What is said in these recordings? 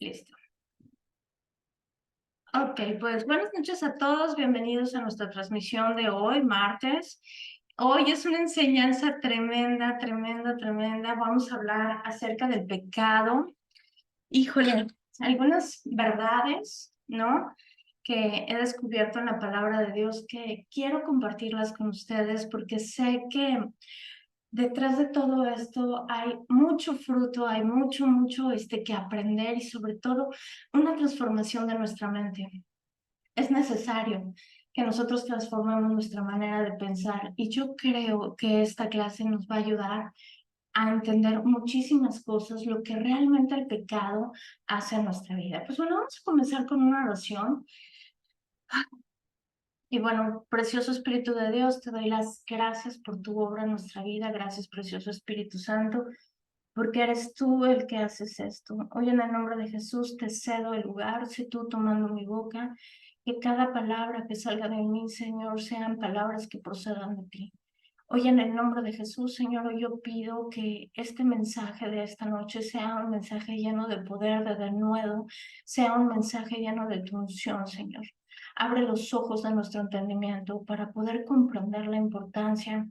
Listo. Ok, pues buenas noches a todos, bienvenidos a nuestra transmisión de hoy, martes. Hoy es una enseñanza tremenda, tremenda, tremenda. Vamos a hablar acerca del pecado. Híjole, algunas verdades, ¿no? Que he descubierto en la palabra de Dios que quiero compartirlas con ustedes porque sé que detrás de todo esto hay mucho fruto, hay mucho que aprender y sobre todo una transformación de nuestra mente. Es necesario que nosotros transformemos nuestra manera de pensar y yo creo que esta clase nos va a ayudar a entender muchísimas cosas, lo que realmente el pecado hace en nuestra vida. Pues bueno, vamos a comenzar con una oración. Y bueno, precioso Espíritu de Dios, te doy las gracias por tu obra en nuestra vida. Gracias, precioso Espíritu Santo, porque eres tú el que haces esto. Hoy en el nombre de Jesús te cedo el lugar, sé tú tomando mi boca, que cada palabra que salga de mí, Señor, sean palabras que procedan de ti. Hoy en el nombre de Jesús, Señor, hoy yo pido que este mensaje de esta noche sea un mensaje lleno de poder, de denuedo, sea un mensaje lleno de tu unción, Señor. Abre los ojos de nuestro entendimiento para poder comprender la importancia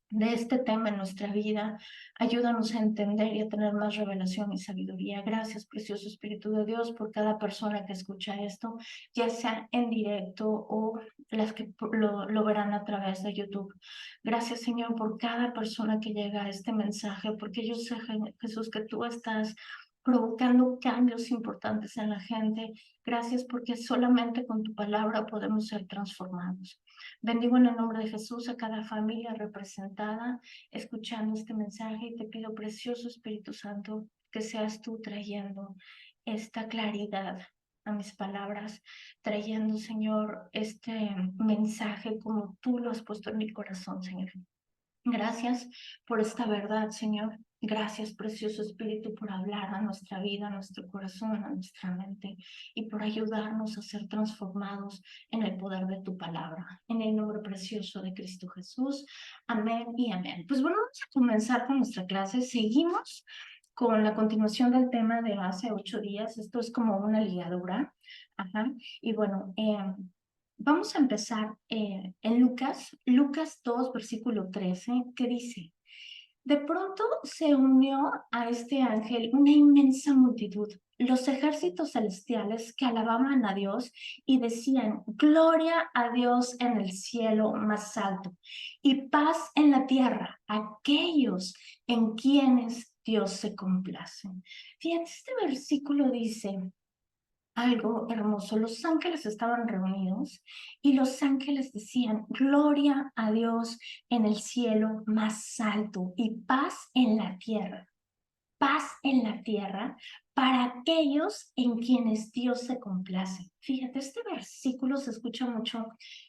de este tema en nuestra vida. Ayúdanos a entender y a tener más revelación y sabiduría. Gracias, precioso Espíritu de Dios, por cada persona que escucha esto, ya sea en directo o las que lo verán a través de YouTube. Gracias, Señor, por cada persona que llega a este mensaje, porque yo sé, Jesús, que tú estás provocando cambios importantes en la gente. Gracias porque solamente con tu palabra podemos ser transformados. Bendigo en el nombre de Jesús a cada familia representada escuchando este mensaje y te pido, precioso Espíritu Santo, que seas tú trayendo esta claridad a mis palabras, trayendo, Señor, este mensaje como tú lo has puesto en mi corazón, Señor. Gracias por esta verdad, Señor. Gracias, precioso Espíritu, por hablar a nuestra vida, a nuestro corazón, a nuestra mente y por ayudarnos a ser transformados en el poder de tu palabra. En el nombre precioso de Cristo Jesús. Amén y amén. Pues bueno, vamos a comenzar con nuestra clase. Seguimos con la continuación del tema de hace 8 días. Esto es como una ligadura. Ajá. Y bueno, vamos a empezar en Lucas 2, versículo 13, que dice: de pronto se unió a este ángel una inmensa multitud, los ejércitos celestiales que alababan a Dios y decían: gloria a Dios en el cielo más alto y paz en la tierra a aquellos en quienes Dios se complace. Fíjate, este versículo dice algo hermoso. Los ángeles estaban reunidos y los ángeles decían: gloria a Dios en el cielo más alto y paz en la tierra para aquellos en quienes Dios se complace. Fíjate, este versículo se escucha mucho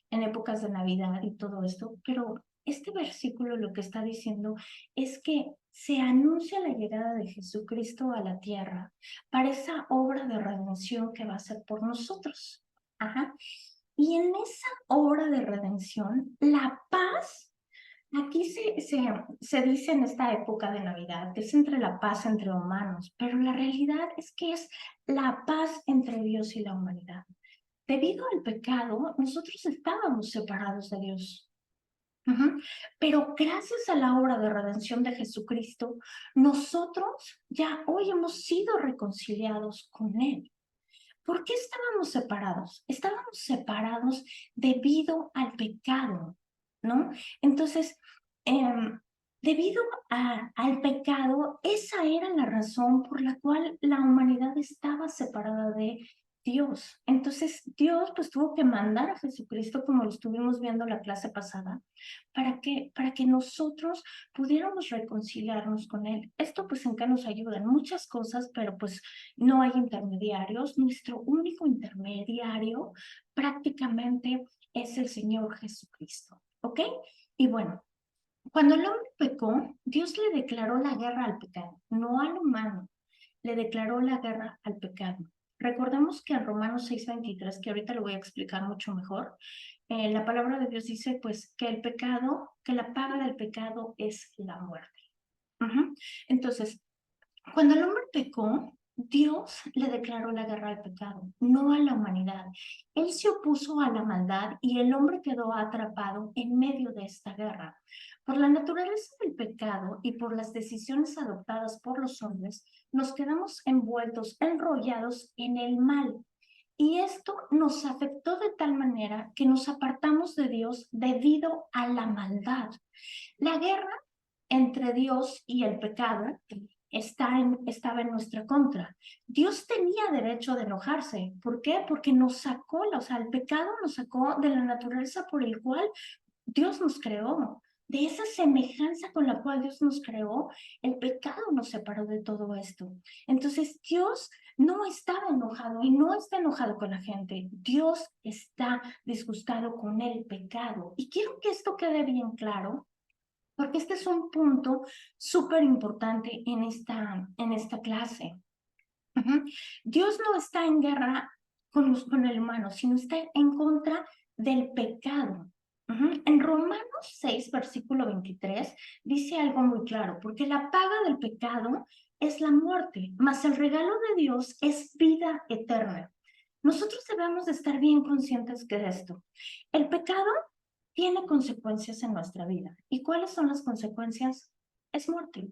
en épocas de Navidad y todo esto, pero este versículo lo que está diciendo es que se anuncia la llegada de Jesucristo a la tierra para esa obra de redención que va a ser por nosotros. Ajá. Y en esa obra de redención, la paz. Aquí se dice en esta época de Navidad que es entre la paz entre humanos, pero la realidad es que es la paz entre Dios y la humanidad. Debido al pecado, nosotros estábamos separados de Dios. Pero gracias a la obra de redención de Jesucristo, nosotros ya hoy hemos sido reconciliados con Él. ¿Por qué estábamos separados? Estábamos separados debido al pecado, ¿no? Entonces, eh, debido al pecado, esa era la razón por la cual la humanidad estaba separada de Dios. Entonces, Dios pues tuvo que mandar a Jesucristo, como lo estuvimos viendo la clase pasada, para que nosotros pudiéramos reconciliarnos con Él. Esto pues en qué nos ayuda en muchas cosas, pero pues no hay intermediarios. Nuestro único intermediario prácticamente es el Señor Jesucristo, ¿ok? Y bueno, cuando el hombre pecó, Dios le declaró la guerra al pecado, no al humano, le declaró la guerra al pecado. Recordemos que en Romanos 6:23, que ahorita lo voy a explicar mucho mejor, la palabra de Dios dice pues que el pecado, que la paga del pecado es la muerte. Entonces, cuando el hombre pecó, Dios le declaró la guerra al pecado, no a la humanidad. Él se opuso a la maldad y el hombre quedó atrapado en medio de esta guerra. Por la naturaleza del pecado y por las decisiones adoptadas por los hombres, nos quedamos envueltos, enrollados en el mal. Y esto nos afectó de tal manera que nos apartamos de Dios debido a la maldad. La guerra entre Dios y el pecado estaba en nuestra contra. Dios tenía derecho de enojarse. ¿Por qué? Porque nos sacó, o sea, el pecado nos sacó de la naturaleza por el cual Dios nos creó. De esa semejanza con la cual Dios nos creó, el pecado nos separó de todo esto. Entonces, Dios no estaba enojado y no está enojado con la gente. Dios está disgustado con el pecado. Y quiero que esto quede bien claro, porque este es un punto súper importante en esta clase. Dios no está en guerra con el humano, sino está en contra del pecado. En Romanos 6, versículo 23, dice algo muy claro, porque la paga del pecado es la muerte, mas el regalo de Dios es vida eterna. Nosotros debemos de estar bien conscientes de esto. El pecado tiene consecuencias en nuestra vida. ¿Y cuáles son las consecuencias? Es muerte.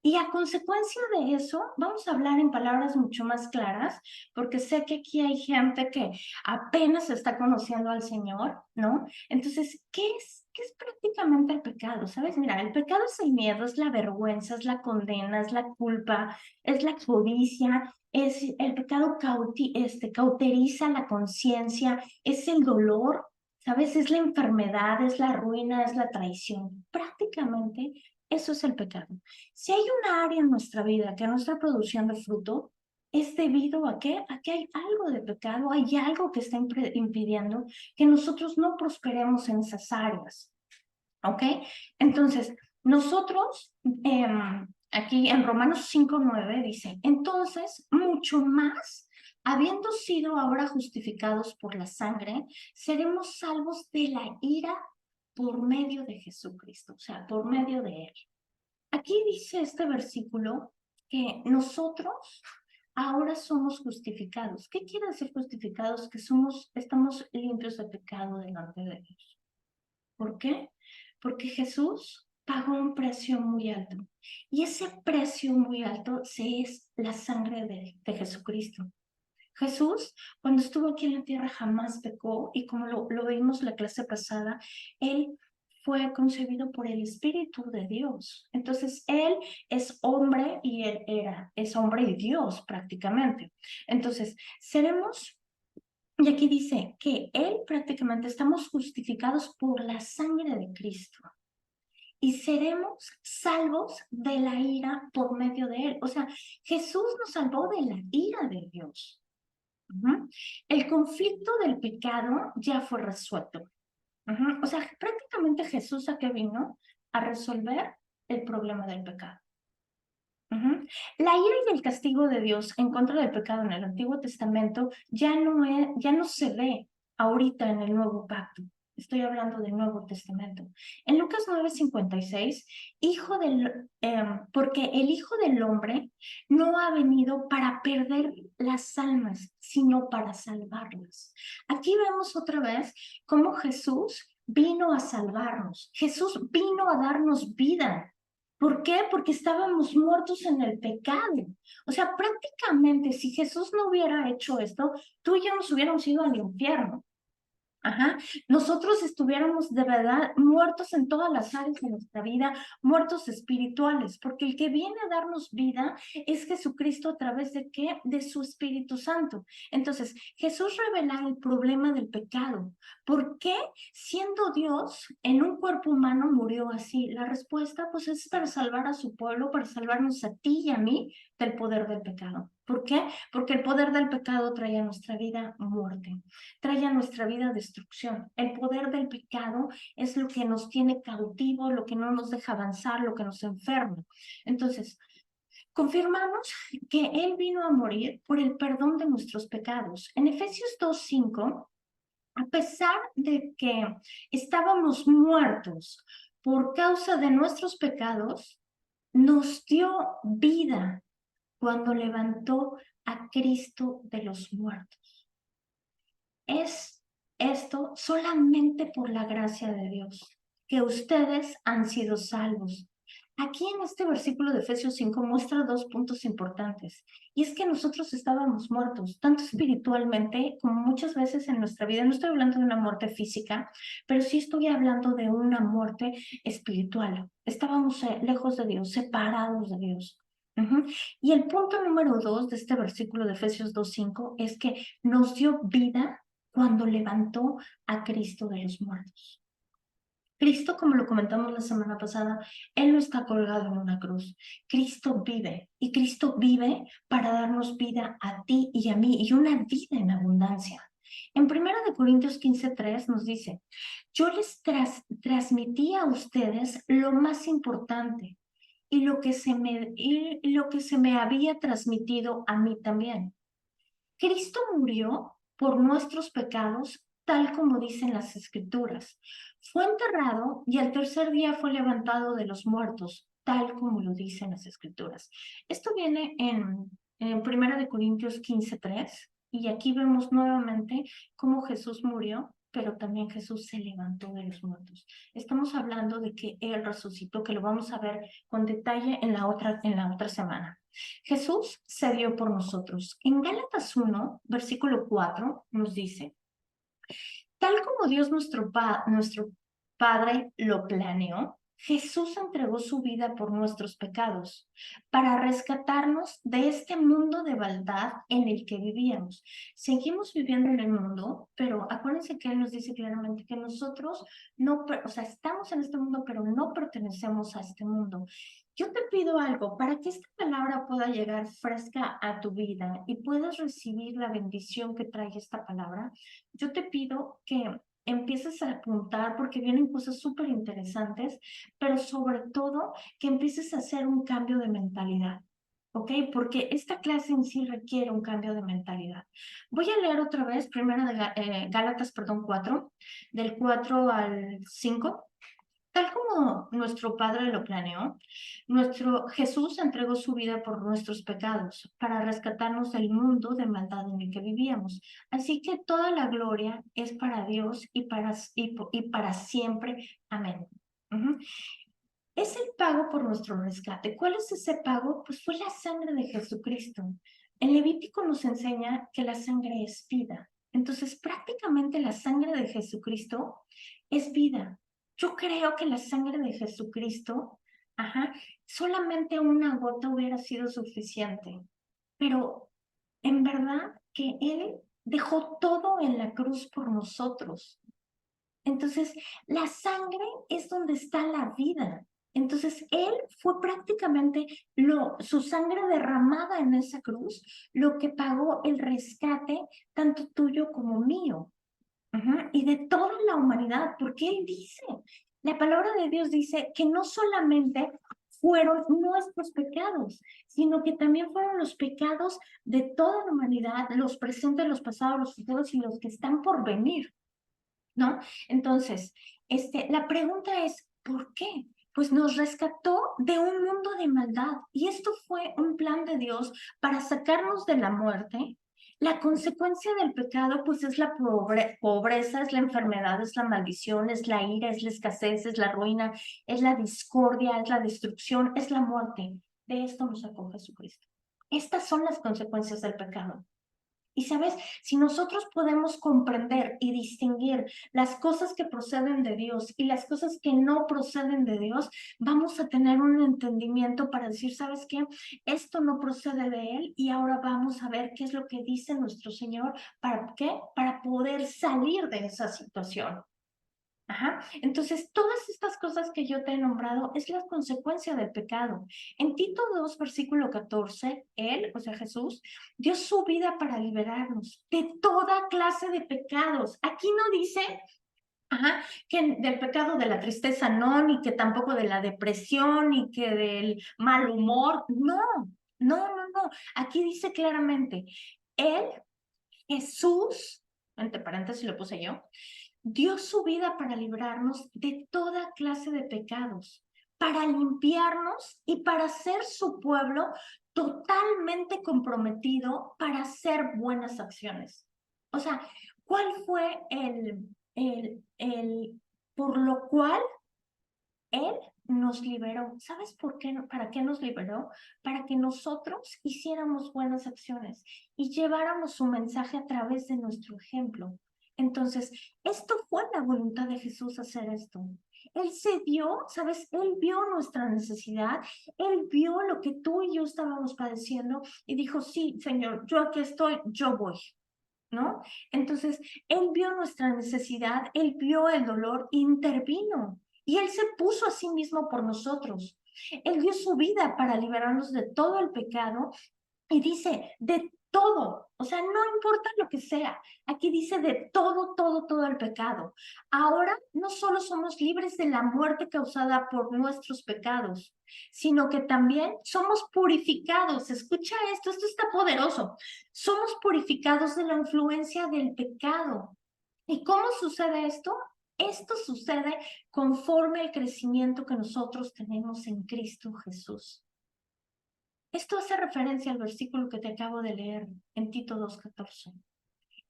Y a consecuencia de eso, vamos a hablar en palabras mucho más claras, porque sé que aquí hay gente que apenas está conociendo al Señor, ¿no? Entonces, ¿qué es prácticamente el pecado? ¿Sabes? Mira, el pecado es el miedo, es la vergüenza, es la condena, es la culpa, es la codicia, es el pecado cauteriza la conciencia, es el dolor, ¿sabes? Es la enfermedad, es la ruina, es la traición. Prácticamente eso es el pecado. Si hay una área en nuestra vida que no está produciendo fruto, es debido a qué? A que hay algo de pecado, hay algo que está impidiendo que nosotros no prosperemos en esas áreas. ¿Ok? Entonces, nosotros, aquí en Romanos 5:9 dice, entonces, mucho más, habiendo sido ahora justificados por la sangre, seremos salvos de la ira por medio de Jesucristo, o sea, por medio de Él. Aquí dice este versículo que nosotros ahora somos justificados. ¿Qué quiere decir justificados? Que estamos limpios de pecado delante de Dios. ¿Por qué? Porque Jesús pagó un precio muy alto. Y ese precio muy alto es la sangre de Jesucristo. Jesús, cuando estuvo aquí en la tierra, jamás pecó y como lo vimos la clase pasada, Él fue concebido por el Espíritu de Dios. Entonces, Él es hombre y es hombre y Dios prácticamente. Entonces, y aquí dice que Él prácticamente estamos justificados por la sangre de Cristo y seremos salvos de la ira por medio de Él. O sea, Jesús nos salvó de la ira de Dios. El conflicto del pecado ya fue resuelto. O sea, prácticamente Jesús a qué vino a resolver el problema del pecado. La ira y el castigo de Dios en contra del pecado en el Antiguo Testamento ya no se ve ahorita en el Nuevo Pacto. Estoy hablando del Nuevo Testamento. En Lucas 9:56, porque el Hijo del Hombre no ha venido para perder las almas, sino para salvarlas. Aquí vemos otra vez cómo Jesús vino a salvarnos. Jesús vino a darnos vida. ¿Por qué? Porque estábamos muertos en el pecado. O sea, prácticamente si Jesús no hubiera hecho esto, tú y yo nos hubiéramos ido al infierno. Ajá. Nosotros estuviéramos de verdad muertos en todas las áreas de nuestra vida, muertos espirituales, porque el que viene a darnos vida es Jesucristo a través de qué? De su Espíritu Santo. Entonces, Jesús revela el problema del pecado. ¿Por qué siendo Dios en un cuerpo humano murió así? La respuesta pues es para salvar a su pueblo, para salvarnos a ti y a mí del poder del pecado. ¿Por qué? Porque el poder del pecado trae a nuestra vida muerte, trae a nuestra vida destrucción. El poder del pecado es lo que nos tiene cautivo, lo que no nos deja avanzar, lo que nos enferma. Entonces, confirmamos que Él vino a morir por el perdón de nuestros pecados. En Efesios 2:5, a pesar de que estábamos muertos por causa de nuestros pecados, nos dio vida cuando levantó a Cristo de los muertos. Es esto solamente por la gracia de Dios, que ustedes han sido salvos. Aquí en este versículo de Efesios 5 muestra dos puntos importantes. Y es que nosotros estábamos muertos, tanto espiritualmente como muchas veces en nuestra vida. No estoy hablando de una muerte física, pero sí estoy hablando de una muerte espiritual. Estábamos lejos de Dios, separados de Dios. Y el punto número 2 de este versículo de Efesios 2:5 es que nos dio vida cuando levantó a Cristo de los muertos. Cristo, como lo comentamos la semana pasada, Él no está colgado en una cruz. Cristo vive y Cristo vive para darnos vida a ti y a mí y una vida en abundancia. En 1 Corintios 15:3 nos dice, yo les transmití a ustedes lo más importante y lo que se me había transmitido a mí también. Cristo murió por nuestros pecados, tal como dicen las Escrituras. Fue enterrado y al tercer día fue levantado de los muertos, tal como lo dicen las Escrituras. Esto viene en 1 Corintios 15:3 y aquí vemos nuevamente cómo Jesús murió, pero también Jesús se levantó de los muertos. Estamos hablando de que Él resucitó, que lo vamos a ver con detalle en la otra semana. Jesús se dio por nosotros. En Gálatas 1, versículo 4, nos dice, tal como Dios nuestro Padre lo planeó, Jesús entregó su vida por nuestros pecados, para rescatarnos de este mundo de maldad en el que vivíamos. Seguimos viviendo en el mundo, pero acuérdense que Él nos dice claramente que nosotros no, o sea, estamos en este mundo, pero no pertenecemos a este mundo. Yo te pido algo, para que esta palabra pueda llegar fresca a tu vida y puedas recibir la bendición que trae esta palabra, yo te pido que empieces a apuntar porque vienen cosas súper interesantes, pero sobre todo que empieces a hacer un cambio de mentalidad. ¿Ok? Porque esta clase en sí requiere un cambio de mentalidad. Voy a leer otra vez, primero de Gálatas, perdón, 4, del 4 al 5. Tal como nuestro Padre lo planeó, nuestro Jesús entregó su vida por nuestros pecados, para rescatarnos del mundo de maldad en el que vivíamos. Así que toda la gloria es para Dios y para siempre. Amén. Ujú. Es el pago por nuestro rescate. ¿Cuál es ese pago? Pues fue la sangre de Jesucristo. El Levítico nos enseña que la sangre es vida. Entonces, prácticamente la sangre de Jesucristo es vida. Yo creo que la sangre de Jesucristo, solamente una gota hubiera sido suficiente. Pero en verdad que Él dejó todo en la cruz por nosotros. Entonces, la sangre es donde está la vida. Entonces, Él fue prácticamente su sangre derramada en esa cruz, lo que pagó el rescate, tanto tuyo como mío. Y de toda la humanidad, porque Él dice, la palabra de Dios dice que no solamente fueron nuestros pecados, sino que también fueron los pecados de toda la humanidad, los presentes, los pasados, los futuros y los que están por venir. ¿No? Entonces, la pregunta es, ¿por qué? Pues nos rescató de un mundo de maldad y esto fue un plan de Dios para sacarnos de la muerte. La consecuencia del pecado, pues es la pobreza, es la enfermedad, es la maldición, es la ira, es la escasez, es la ruina, es la discordia, es la destrucción, es la muerte. De esto nos sacó Jesucristo. Estas son las consecuencias del pecado. Y sabes, si nosotros podemos comprender y distinguir las cosas que proceden de Dios y las cosas que no proceden de Dios, vamos a tener un entendimiento para decir, ¿sabes qué? Esto no procede de Él y ahora vamos a ver qué es lo que dice nuestro Señor. ¿Para qué? Para poder salir de esa situación. Entonces, todas estas cosas que yo te he nombrado es la consecuencia del pecado. En Tito 2, versículo 14, Él, o sea, Jesús, dio su vida para liberarnos de toda clase de pecados. Aquí no dice, que del pecado de la tristeza no, ni que tampoco de la depresión, ni que del mal humor. No, no, no, no. Aquí dice claramente, Él, Jesús, entre paréntesis lo puse yo, dio su vida para librarnos de toda clase de pecados, para limpiarnos y para ser su pueblo, totalmente comprometido para hacer buenas acciones. O sea, ¿cuál fue por lo cual Él nos liberó? ¿Sabes por qué? ¿Para qué nos liberó? Para que nosotros hiciéramos buenas acciones y lleváramos su mensaje a través de nuestro ejemplo. Entonces, esto fue la voluntad de Jesús hacer esto. Él se dio, ¿sabes? Él vio nuestra necesidad, Él vio lo que tú y yo estábamos padeciendo y dijo, sí, Señor, yo aquí estoy, yo voy, ¿no? Entonces, Él vio nuestra necesidad, Él vio el dolor, intervino y Él se puso a sí mismo por nosotros. Él dio su vida para liberarnos de todo el pecado y dice, de todo, o sea, no importa lo que sea, aquí dice de todo, todo, todo el pecado. Ahora no solo somos libres de la muerte causada por nuestros pecados, sino que también somos purificados. Escucha esto está poderoso. Somos purificados de la influencia del pecado. ¿Y cómo sucede esto? Esto sucede conforme al crecimiento que nosotros tenemos en Cristo Jesús. Esto hace referencia al versículo que te acabo de leer en Tito 2:14.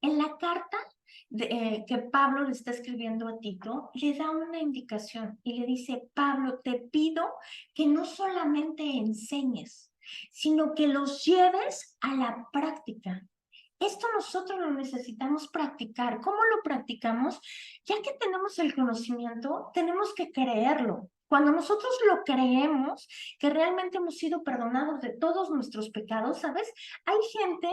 En la carta que Pablo le está escribiendo a Tito, le da una indicación y le dice, Pablo, te pido que no solamente enseñes, sino que los lleves a la práctica. Esto nosotros lo necesitamos practicar. ¿Cómo lo practicamos? Ya que tenemos el conocimiento, tenemos que creerlo. Cuando nosotros lo creemos, que realmente hemos sido perdonados de todos nuestros pecados, ¿sabes? Hay gente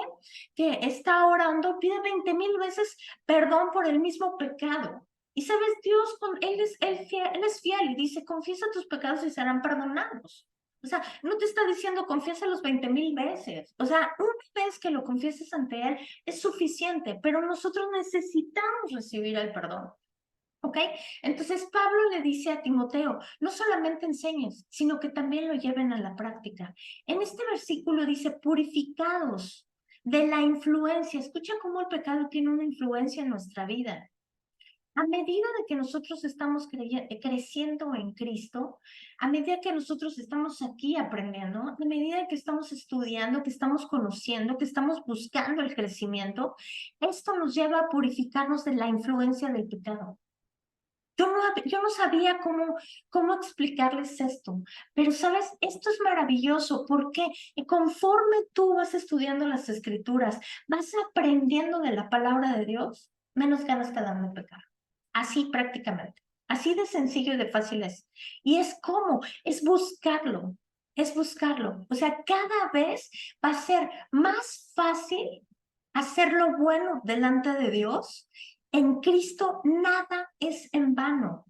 que está orando, pide 20,000 veces perdón por el mismo pecado. Y sabes, Dios, él es fiel y dice, confiesa tus pecados y serán perdonados. O sea, no te está diciendo confiésalos 20,000 veces. O sea, una vez que lo confieses ante Él es suficiente, pero nosotros necesitamos recibir el perdón. ¿Ok? Entonces Pablo le dice a Timoteo, no solamente enseñes, sino que también lo lleven a la práctica. En este versículo dice, purificados de la influencia. Escucha cómo el pecado tiene una influencia en nuestra vida. A medida de que nosotros estamos creciendo en Cristo, a medida que nosotros estamos aquí aprendiendo, a medida que estamos estudiando, que estamos conociendo, que estamos buscando el crecimiento, esto nos lleva a purificarnos de la influencia del pecado. Yo no sabía cómo explicarles esto, pero sabes, esto es maravilloso porque conforme tú vas estudiando las escrituras, vas aprendiendo de la palabra de Dios, menos ganas te dan de pecar. Así prácticamente. Así de sencillo y de fácil es. Y es como, es buscarlo, es buscarlo. O sea, cada vez va a ser más fácil hacer lo bueno delante de Dios. En Cristo nada es en vano.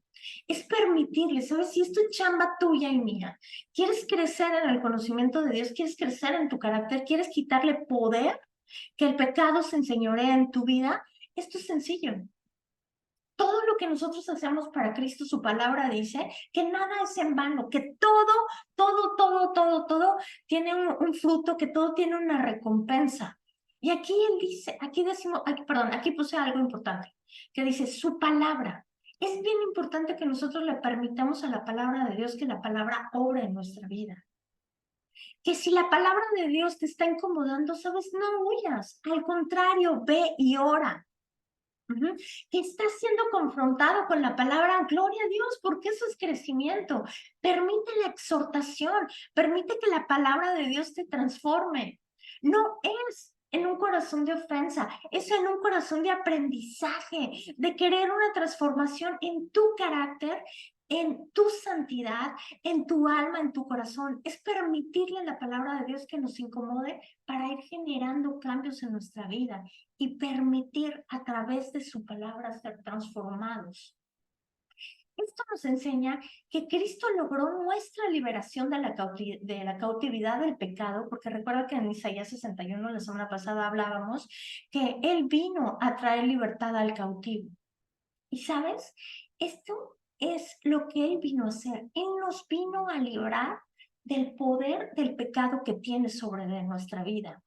Es permitirle, ¿sabes? Si esto es chamba tuya y mía, quieres crecer en el conocimiento de Dios, quieres crecer en tu carácter, quieres quitarle poder, que el pecado se enseñorea en tu vida, esto es sencillo. Todo lo que nosotros hacemos para Cristo, su palabra dice que nada es en vano, que todo tiene un fruto, que todo tiene una recompensa. Y aquí él dice, aquí puse algo importante, que dice su palabra. Es bien importante que nosotros le permitamos a la palabra de Dios que la palabra obre en nuestra vida. Que si la palabra de Dios te está incomodando, sabes, no huyas, al contrario, ve y ora. Que estás siendo confrontado con la palabra, gloria a Dios, porque eso es crecimiento. Permite la exhortación, permite que la palabra de Dios te transforme. No es en un corazón de ofensa, es en un corazón de aprendizaje, de querer una transformación en tu carácter, en tu santidad, en tu alma, en tu corazón. Es permitirle a la palabra de Dios que nos incomode para ir generando cambios en nuestra vida y permitir a través de su palabra ser transformados. Esto nos enseña que Cristo logró nuestra liberación de la cautividad del pecado, porque recuerda que en Isaías 61, la semana pasada hablábamos, que Él vino a traer libertad al cautivo. Y sabes, esto es lo que Él vino a hacer. Él nos vino a librar del poder del pecado que tiene sobre nuestra vida.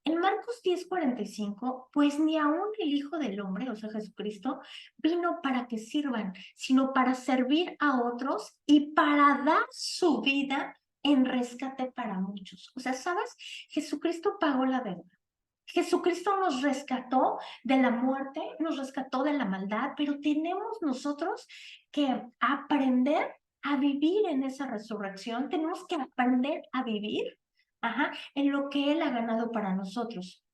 En Marcos 10:45, pues ni aún el Hijo del Hombre, o sea, Jesucristo, vino para que sirvan, sino para servir a otros y para dar su vida en rescate para muchos. O sea, ¿sabes? Jesucristo pagó la deuda. Jesucristo nos rescató de la muerte, nos rescató de la maldad, pero tenemos nosotros que aprender a vivir en esa resurrección, tenemos que aprender a vivir, en lo que Él ha ganado para nosotros.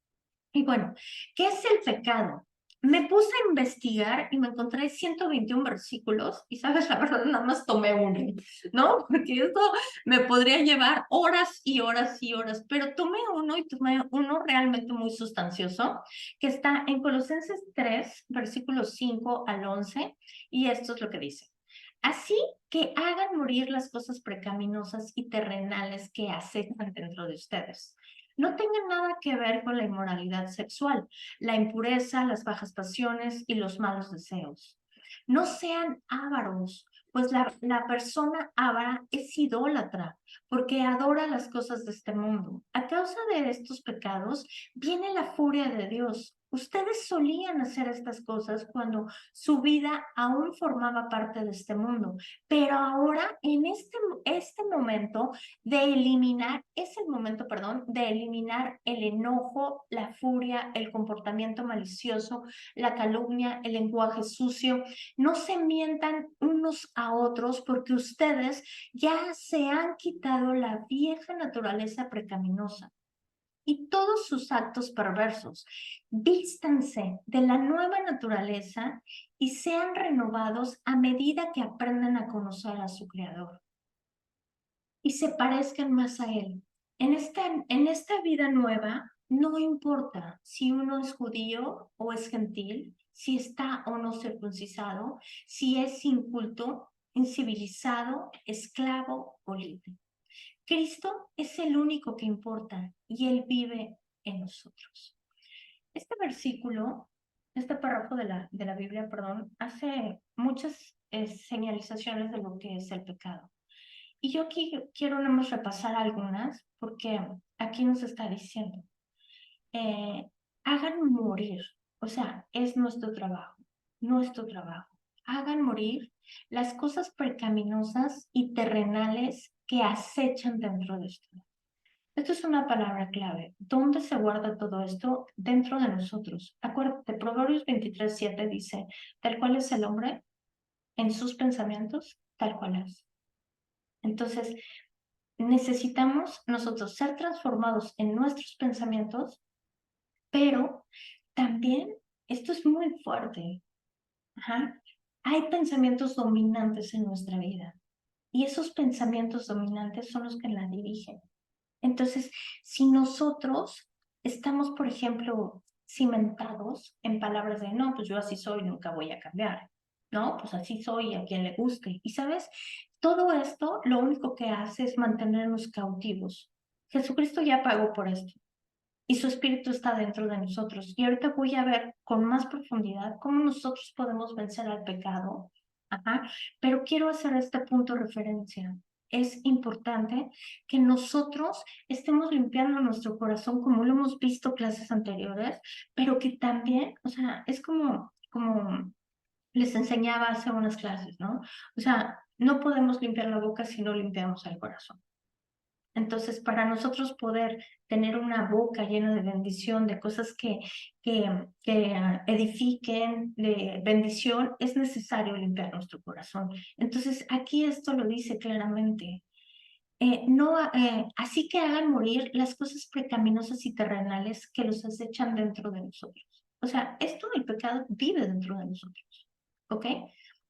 Y bueno, ¿qué es el pecado? Me puse a investigar y me encontré 121 versículos y sabes, la verdad, nada más tomé uno, ¿no? Porque esto me podría llevar horas y horas y horas, pero tomé uno y tomé uno realmente muy sustancioso, que está en Colosenses 3, versículos 5 al 11, y esto es lo que dice. Así que hagan morir las cosas pecaminosas y terrenales que acechan dentro de ustedes. No tengan nada que ver con la inmoralidad sexual, la impureza, las bajas pasiones y los malos deseos. No sean ávaros, pues la persona avara es idólatra, porque adora las cosas de este mundo. A causa de estos pecados viene la furia de Dios. Ustedes solían hacer estas cosas cuando su vida aún formaba parte de este mundo, pero ahora en este momento de eliminar, es el momento, perdón, de eliminar el enojo, la furia, el comportamiento malicioso, la calumnia, el lenguaje sucio. No se mientan unos a otros porque ustedes ya se han quitado la vieja naturaleza pecaminosa y todos sus actos perversos. Vístanse de la nueva naturaleza y sean renovados a medida que aprendan a conocer a su Creador y se parezcan más a Él. En esta vida nueva, no importa si uno es judío o es gentil, si está o no circuncisado, si es inculto, incivilizado, esclavo o libre. Cristo es el único que importa y Él vive en nosotros. Este versículo, este párrafo de la Biblia, perdón, hace muchas señalizaciones de lo que es el pecado. Y yo aquí quiero nada más repasar algunas, porque aquí nos está diciendo, eh, hagan morir, o sea, es nuestro trabajo. Hagan morir las cosas pecaminosas y terrenales que acechan dentro de ustedes. Esto es una palabra clave. ¿Dónde se guarda todo esto? Dentro de nosotros. Acuérdate, Proverbios 23:7 dice, tal cual es el hombre en sus pensamientos, tal cual es. Entonces, necesitamos nosotros ser transformados en nuestros pensamientos, pero también, esto es muy fuerte, hay pensamientos dominantes en nuestra vida y esos pensamientos dominantes son los que la dirigen. Entonces, si nosotros estamos, por ejemplo, cimentados en palabras de, no, pues yo así soy, nunca voy a cambiar, ¿no? Pues así soy, a quien le guste. Y sabes, todo esto lo único que hace es mantenernos cautivos. Jesucristo ya pagó por esto y su espíritu está dentro de nosotros. Y ahorita voy a ver con más profundidad cómo nosotros podemos vencer al pecado. Pero quiero hacer este punto de referencia. Es importante que nosotros estemos limpiando nuestro corazón como lo hemos visto clases anteriores, pero que también, o sea, es como les enseñaba hace unas clases, ¿no? O sea, no podemos limpiar la boca si no limpiamos el corazón. Entonces, para nosotros poder tener una boca llena de bendición, de cosas que edifiquen, de bendición, es necesario limpiar nuestro corazón. Entonces, aquí esto lo dice claramente. Así que hagan morir las cosas pecaminosas y terrenales que los acechan dentro de nosotros. O sea, esto del pecado vive dentro de nosotros. ¿Ok?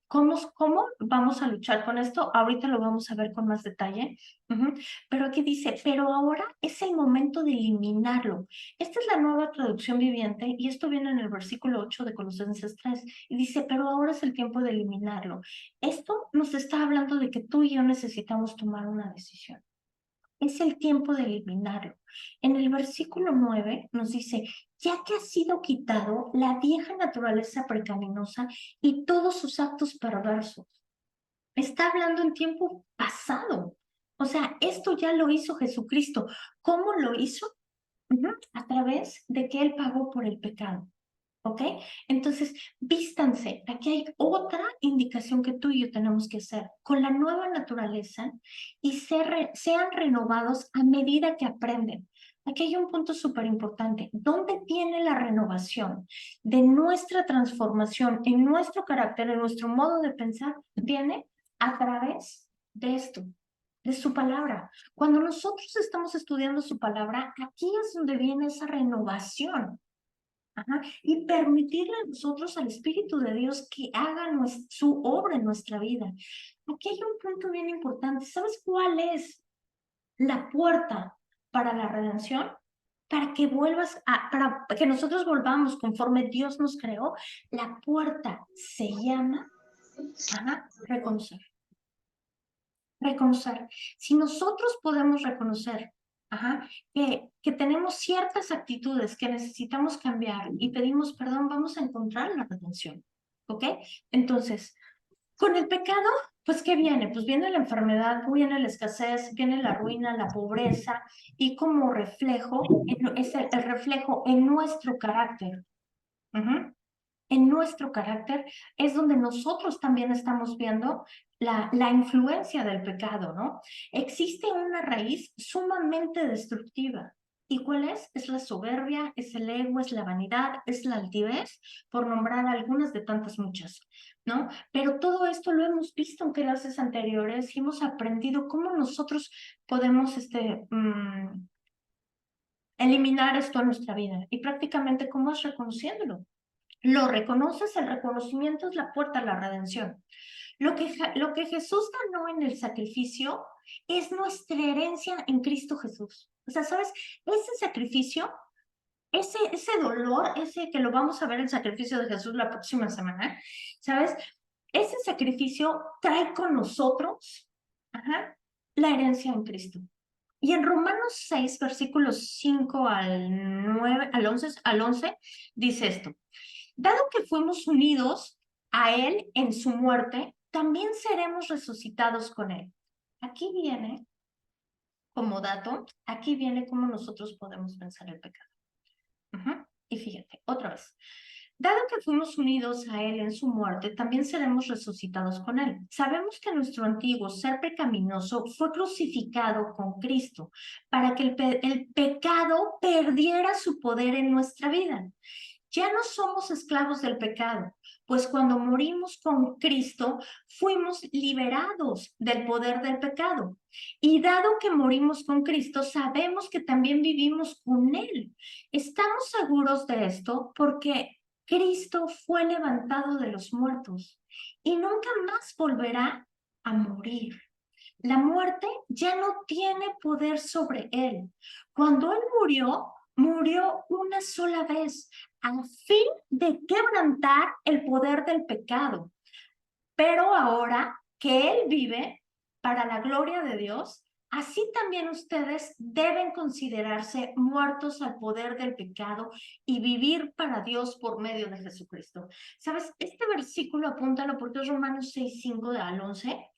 ¿Cómo vamos a luchar con esto? Ahorita lo vamos a ver con más detalle. Pero aquí dice, pero ahora es el momento de eliminarlo. Esta es la nueva traducción viviente y esto viene en el versículo 8 de Colosenses 3 y dice, pero ahora es el tiempo de eliminarlo. Esto nos está hablando de que tú y yo necesitamos tomar una decisión. Es el tiempo de eliminarlo. En el versículo 9 nos dice, ya que ha sido quitado la vieja naturaleza pecaminosa y todos sus actos perversos. Está hablando en tiempo pasado. O sea, esto ya lo hizo Jesucristo. ¿Cómo lo hizo? A través de que Él pagó por el pecado. ¿Ok? Entonces, vístanse. Aquí hay otra indicación que tú y yo tenemos que hacer. Con la nueva naturaleza y sean renovados a medida que aprenden. Aquí hay un punto súper importante. ¿Dónde viene la renovación de nuestra transformación en nuestro carácter, en nuestro modo de pensar? Viene a través de esto, de su palabra. Cuando nosotros estamos estudiando su palabra, aquí es donde viene esa renovación. Ajá. Y permitirle a nosotros, al Espíritu de Dios, que haga su obra en nuestra vida. Aquí hay un punto bien importante. ¿Sabes cuál es la puerta para la redención? Para que para que nosotros volvamos conforme Dios nos creó. La puerta se llama, reconocer. Reconocer. Si nosotros podemos reconocer que tenemos ciertas actitudes que necesitamos cambiar y pedimos perdón, vamos a encontrar la redención. ¿Ok? Entonces, con el pecado, pues, ¿qué viene? Pues viene la enfermedad, viene la escasez, viene la ruina, la pobreza, y como reflejo, es el reflejo en nuestro carácter. En nuestro carácter es donde nosotros también estamos viendo la influencia del pecado, ¿no? Existe una raíz sumamente destructiva. ¿Y cuál es? Es la soberbia, es el ego, es la vanidad, es la altivez, por nombrar algunas de tantas muchas, ¿no? Pero todo esto lo hemos visto en clases anteriores y hemos aprendido cómo nosotros podemos eliminar esto en nuestra vida. Y prácticamente cómo es reconociéndolo. Lo reconoces, el reconocimiento es la puerta a la redención. Lo que Jesús ganó en el sacrificio es nuestra herencia en Cristo Jesús. O sea, ¿sabes? Ese sacrificio, ese dolor, ese que lo vamos a ver el sacrificio de Jesús la próxima semana, ¿sabes? Ese sacrificio trae con nosotros la herencia en Cristo. Y en Romanos 6, versículos 5 al 9, al 11 dice esto. Dado que fuimos unidos a Él en su muerte, también seremos resucitados con Él. Aquí viene, como dato, aquí viene cómo nosotros podemos vencer el pecado. Y fíjate, otra vez. Dado que fuimos unidos a Él en su muerte, también seremos resucitados con Él. Sabemos que nuestro antiguo ser pecaminoso fue crucificado con Cristo para que el pecado perdiera su poder en nuestra vida. Ya no somos esclavos del pecado, pues cuando morimos con Cristo fuimos liberados del poder del pecado. Y dado que morimos con Cristo, sabemos que también vivimos con Él. Estamos seguros de esto porque Cristo fue levantado de los muertos y nunca más volverá a morir. La muerte ya no tiene poder sobre Él. Cuando Él murió, murió una sola vez a fin de quebrantar el poder del pecado. Pero ahora que Él vive para la gloria de Dios, así también ustedes deben considerarse muertos al poder del pecado y vivir para Dios por medio de Jesucristo. ¿Sabes? Este versículo apúntalo porque es Romanos 6, 5 al 11.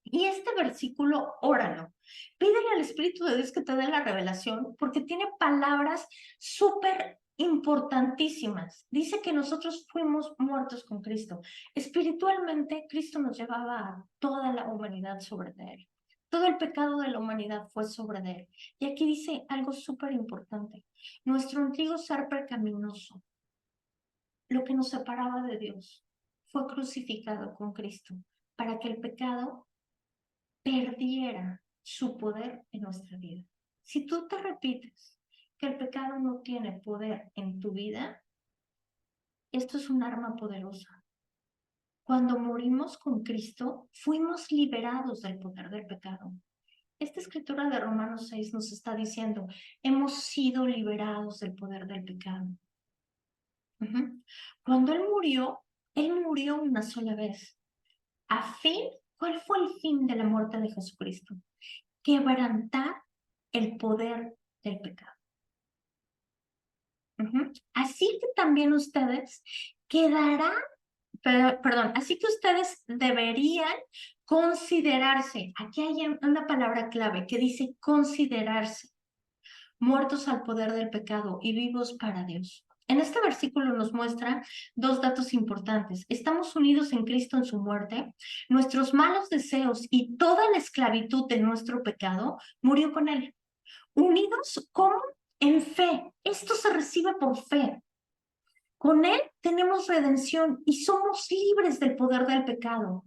Y este versículo, óralo. Pídele al Espíritu de Dios que te dé la revelación porque tiene palabras súper importantísimas. Dice que nosotros fuimos muertos con Cristo. Espiritualmente, Cristo nos llevaba a toda la humanidad sobre de Él. Todo el pecado de la humanidad fue sobre de Él. Y aquí dice algo súper importante. Nuestro antiguo ser pecaminoso, lo que nos separaba de Dios, fue crucificado con Cristo para que el pecado perdiera su poder en nuestra vida. Si tú te repites que el pecado no tiene poder en tu vida, esto es un arma poderosa. Cuando morimos con Cristo, fuimos liberados del poder del pecado. Esta escritura de Romanos 6 nos está diciendo, hemos sido liberados del poder del pecado. Cuando Él murió una sola vez. ¿Cuál fue el fin de la muerte de Jesucristo? Quebrantar el poder del pecado. Así que también ustedes quedarán, perdón, así que ustedes deberían considerarse, aquí hay una palabra clave que dice considerarse, muertos al poder del pecado y vivos para Dios. En este versículo nos muestra dos datos importantes. Estamos unidos en Cristo en su muerte. Nuestros malos deseos y toda la esclavitud de nuestro pecado murió con él. Unidos como en fe. Esto se recibe por fe. Con él tenemos redención y somos libres del poder del pecado.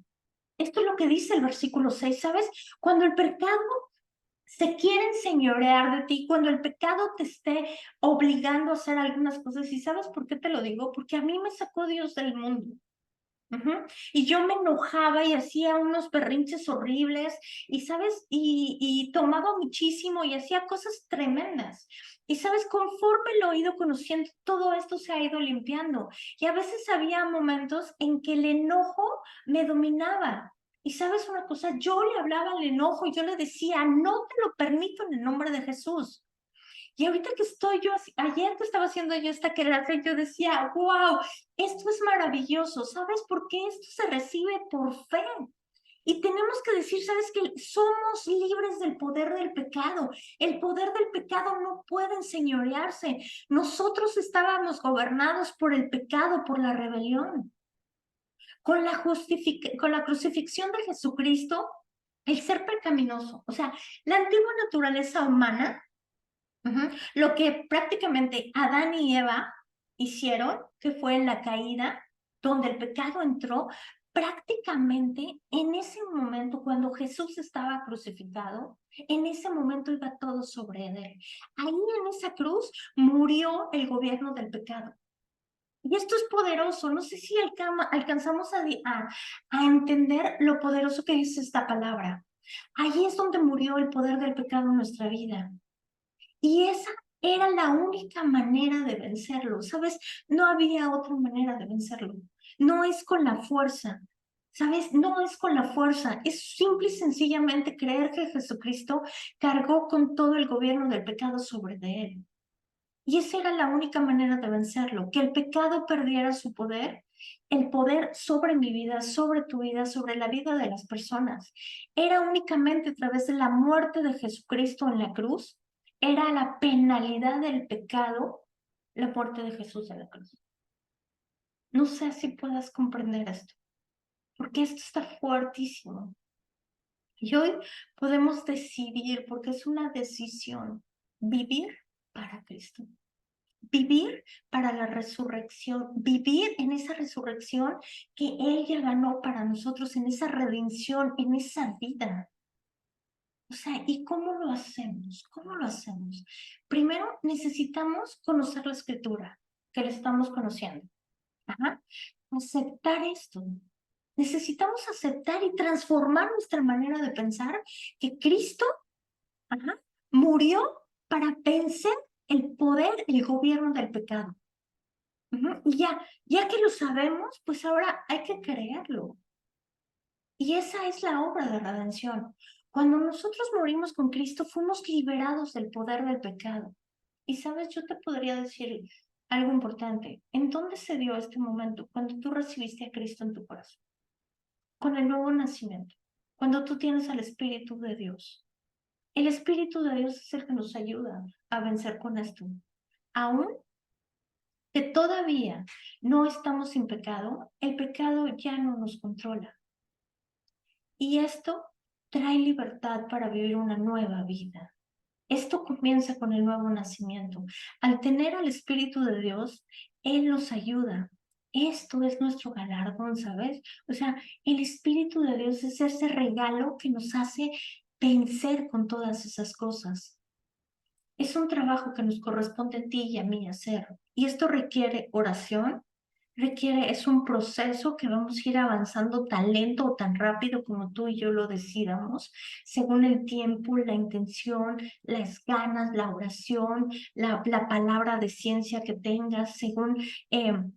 Esto es lo que dice el versículo 6, ¿sabes? Cuando el pecado se quiere enseñorear de ti, cuando el pecado te esté obligando a hacer algunas cosas. ¿Y sabes por qué te lo digo? Porque a mí me sacó Dios del mundo. Y yo me enojaba y hacía unos berrinches horribles y, ¿sabes? Y tomaba muchísimo y hacía cosas tremendas. Y, ¿sabes? Conforme lo he ido conociendo, todo esto se ha ido limpiando. Y a veces había momentos en que el enojo me dominaba. Y, ¿sabes una cosa? Yo le hablaba al enojo y yo le decía, no te lo permito en el nombre de Jesús. Y ahorita que estoy yo, ayer que estaba haciendo yo esta clase, yo decía, wow, esto es maravilloso, ¿sabes por qué? Esto se recibe por fe. Y tenemos que decir, ¿sabes qué? Somos libres del poder del pecado. El poder del pecado no puede enseñorearse. Nosotros estábamos gobernados por el pecado, por la rebelión. Con la crucifixión de Jesucristo, el ser pecaminoso, o sea, la antigua naturaleza humana, lo que prácticamente Adán y Eva hicieron, que fue en la caída, donde el pecado entró, prácticamente en ese momento, cuando Jesús estaba crucificado, en ese momento iba todo sobre él. Ahí en esa cruz murió el gobierno del pecado. Y esto es poderoso. No sé si alcanzamos a entender lo poderoso que es esta palabra. Ahí es donde murió el poder del pecado en nuestra vida. Y esa era la única manera de vencerlo, ¿sabes? No había otra manera de vencerlo. No es con la fuerza, ¿sabes? No es con la fuerza. Es simple y sencillamente creer que Jesucristo cargó con todo el gobierno del pecado sobre de él. Y esa era la única manera de vencerlo, que el pecado perdiera su poder, el poder sobre mi vida, sobre tu vida, sobre la vida de las personas. Era únicamente a través de la muerte de Jesucristo en la cruz, era la penalidad del pecado, la muerte de Jesús en la cruz. No sé si puedas comprender esto, porque esto está fuertísimo. Y hoy podemos decidir, porque es una decisión, vivir para Cristo. Vivir para la resurrección, vivir en esa resurrección que Él ya ganó para nosotros, en esa redención, en esa vida. O sea, ¿y cómo lo hacemos? ¿Cómo lo hacemos? Primero necesitamos conocer la escritura, que la estamos conociendo. Ajá. Aceptar esto. Necesitamos aceptar y transformar nuestra manera de pensar que Cristo, ajá, murió para vencer el poder, el gobierno del pecado. Y ya que lo sabemos, pues ahora hay que creerlo. Y esa es la obra de redención. Cuando nosotros morimos con Cristo, fuimos liberados del poder del pecado. Y sabes, yo te podría decir algo importante. ¿En dónde se dio este momento? Cuando tú recibiste a Cristo en tu corazón, con el nuevo nacimiento, cuando tú tienes al Espíritu de Dios. El Espíritu de Dios es el que nos ayuda a vencer con esto. Aún que todavía no estamos sin pecado, el pecado ya no nos controla. Y esto trae libertad para vivir una nueva vida. Esto comienza con el nuevo nacimiento. Al tener al Espíritu de Dios, Él nos ayuda. Esto es nuestro galardón, ¿sabes? O sea, el Espíritu de Dios es ese regalo que nos hace vencer con todas esas cosas. Es un trabajo que nos corresponde a ti y a mí hacer. Y esto requiere oración, es un proceso que vamos a ir avanzando tan lento o tan rápido como tú y yo lo decidamos, según el tiempo, la intención, las ganas, la oración, la palabra de ciencia que tengas, según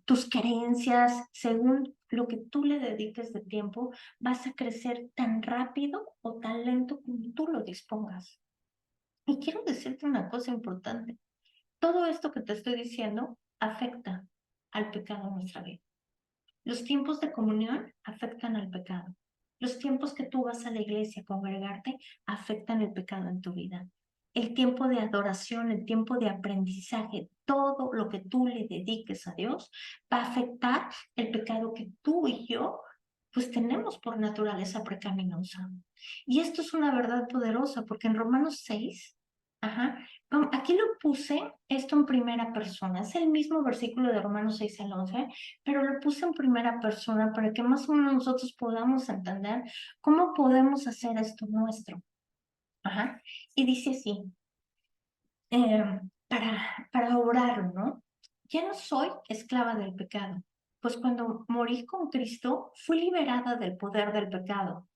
tus creencias, según lo que tú le dediques de tiempo, vas a crecer tan rápido o tan lento como tú lo dispongas. Y quiero decirte una cosa importante. Todo esto que te estoy diciendo afecta al pecado en nuestra vida. Los tiempos de comunión afectan al pecado. Los tiempos que tú vas a la iglesia a congregarte afectan el pecado en tu vida. el tiempo de adoración, el tiempo de aprendizaje, todo lo que tú le dediques a Dios va a afectar el pecado que tú y yo pues tenemos por naturaleza pecaminosa. Y esto es una verdad poderosa porque en Romanos 6, aquí lo puse esto en primera persona, es el mismo versículo de Romanos 6 al 11, pero lo puse en primera persona para que más o menos nosotros podamos entender cómo podemos hacer esto nuestro. Y dice así, para orar, ¿no? Ya no soy esclava del pecado, pues cuando morí con Cristo fui liberada del poder del pecado,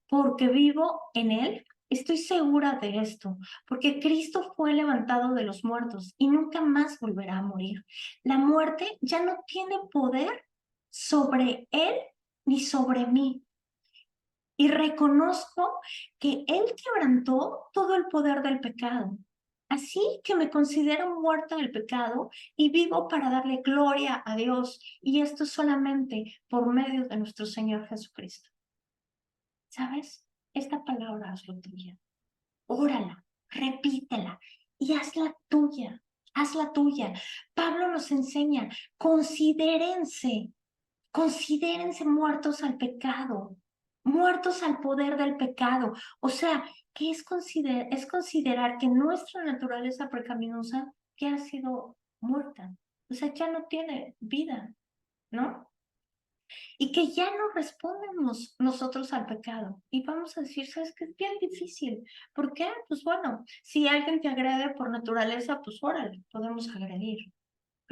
porque vivo en él. Estoy segura de esto, porque Cristo fue levantado de los muertos y nunca más volverá a morir. La muerte ya no tiene poder sobre él ni sobre mí. Y reconozco que Él quebrantó todo el poder del pecado. Así que me considero muerta del pecado y vivo para darle gloria a Dios. Y esto solamente por medio de nuestro Señor Jesucristo. ¿Sabes? Esta palabra hazlo tuya. Órala, repítela y hazla tuya. Hazla tuya. Pablo nos enseña, considérense muertos al pecado, muertos al poder del pecado. O sea, ¿qué es considerar que nuestra naturaleza pecaminosa ya ha sido muerta? O sea, ya no tiene vida, ¿no? Y que ya no respondemos nosotros al pecado. Y vamos a decir, ¿sabes qué? Es bien difícil. ¿Por qué? Pues bueno, si alguien te agrede por naturaleza, pues órale, podemos agredir.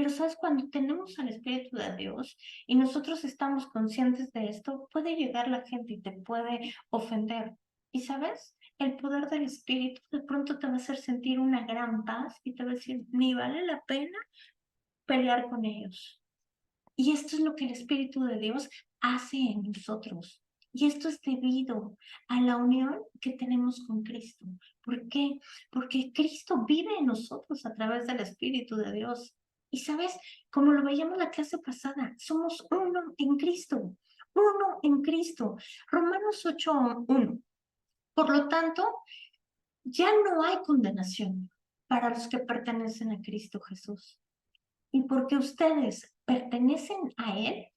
Pero sabes, cuando tenemos al Espíritu de Dios y nosotros estamos conscientes de esto, puede llegar la gente y te puede ofender. Y sabes, el poder del Espíritu de pronto te va a hacer sentir una gran paz y te va a decir, ni vale la pena pelear con ellos. Y esto es lo que el Espíritu de Dios hace en nosotros. Y esto es debido a la unión que tenemos con Cristo. ¿Por qué? Porque Cristo vive en nosotros a través del Espíritu de Dios. Y sabes, como lo veíamos la clase pasada, somos uno en Cristo. Uno en Cristo. Romanos 8:1. Por lo tanto, ya no hay condenación para los que pertenecen a Cristo Jesús. Y porque ustedes pertenecen a Él,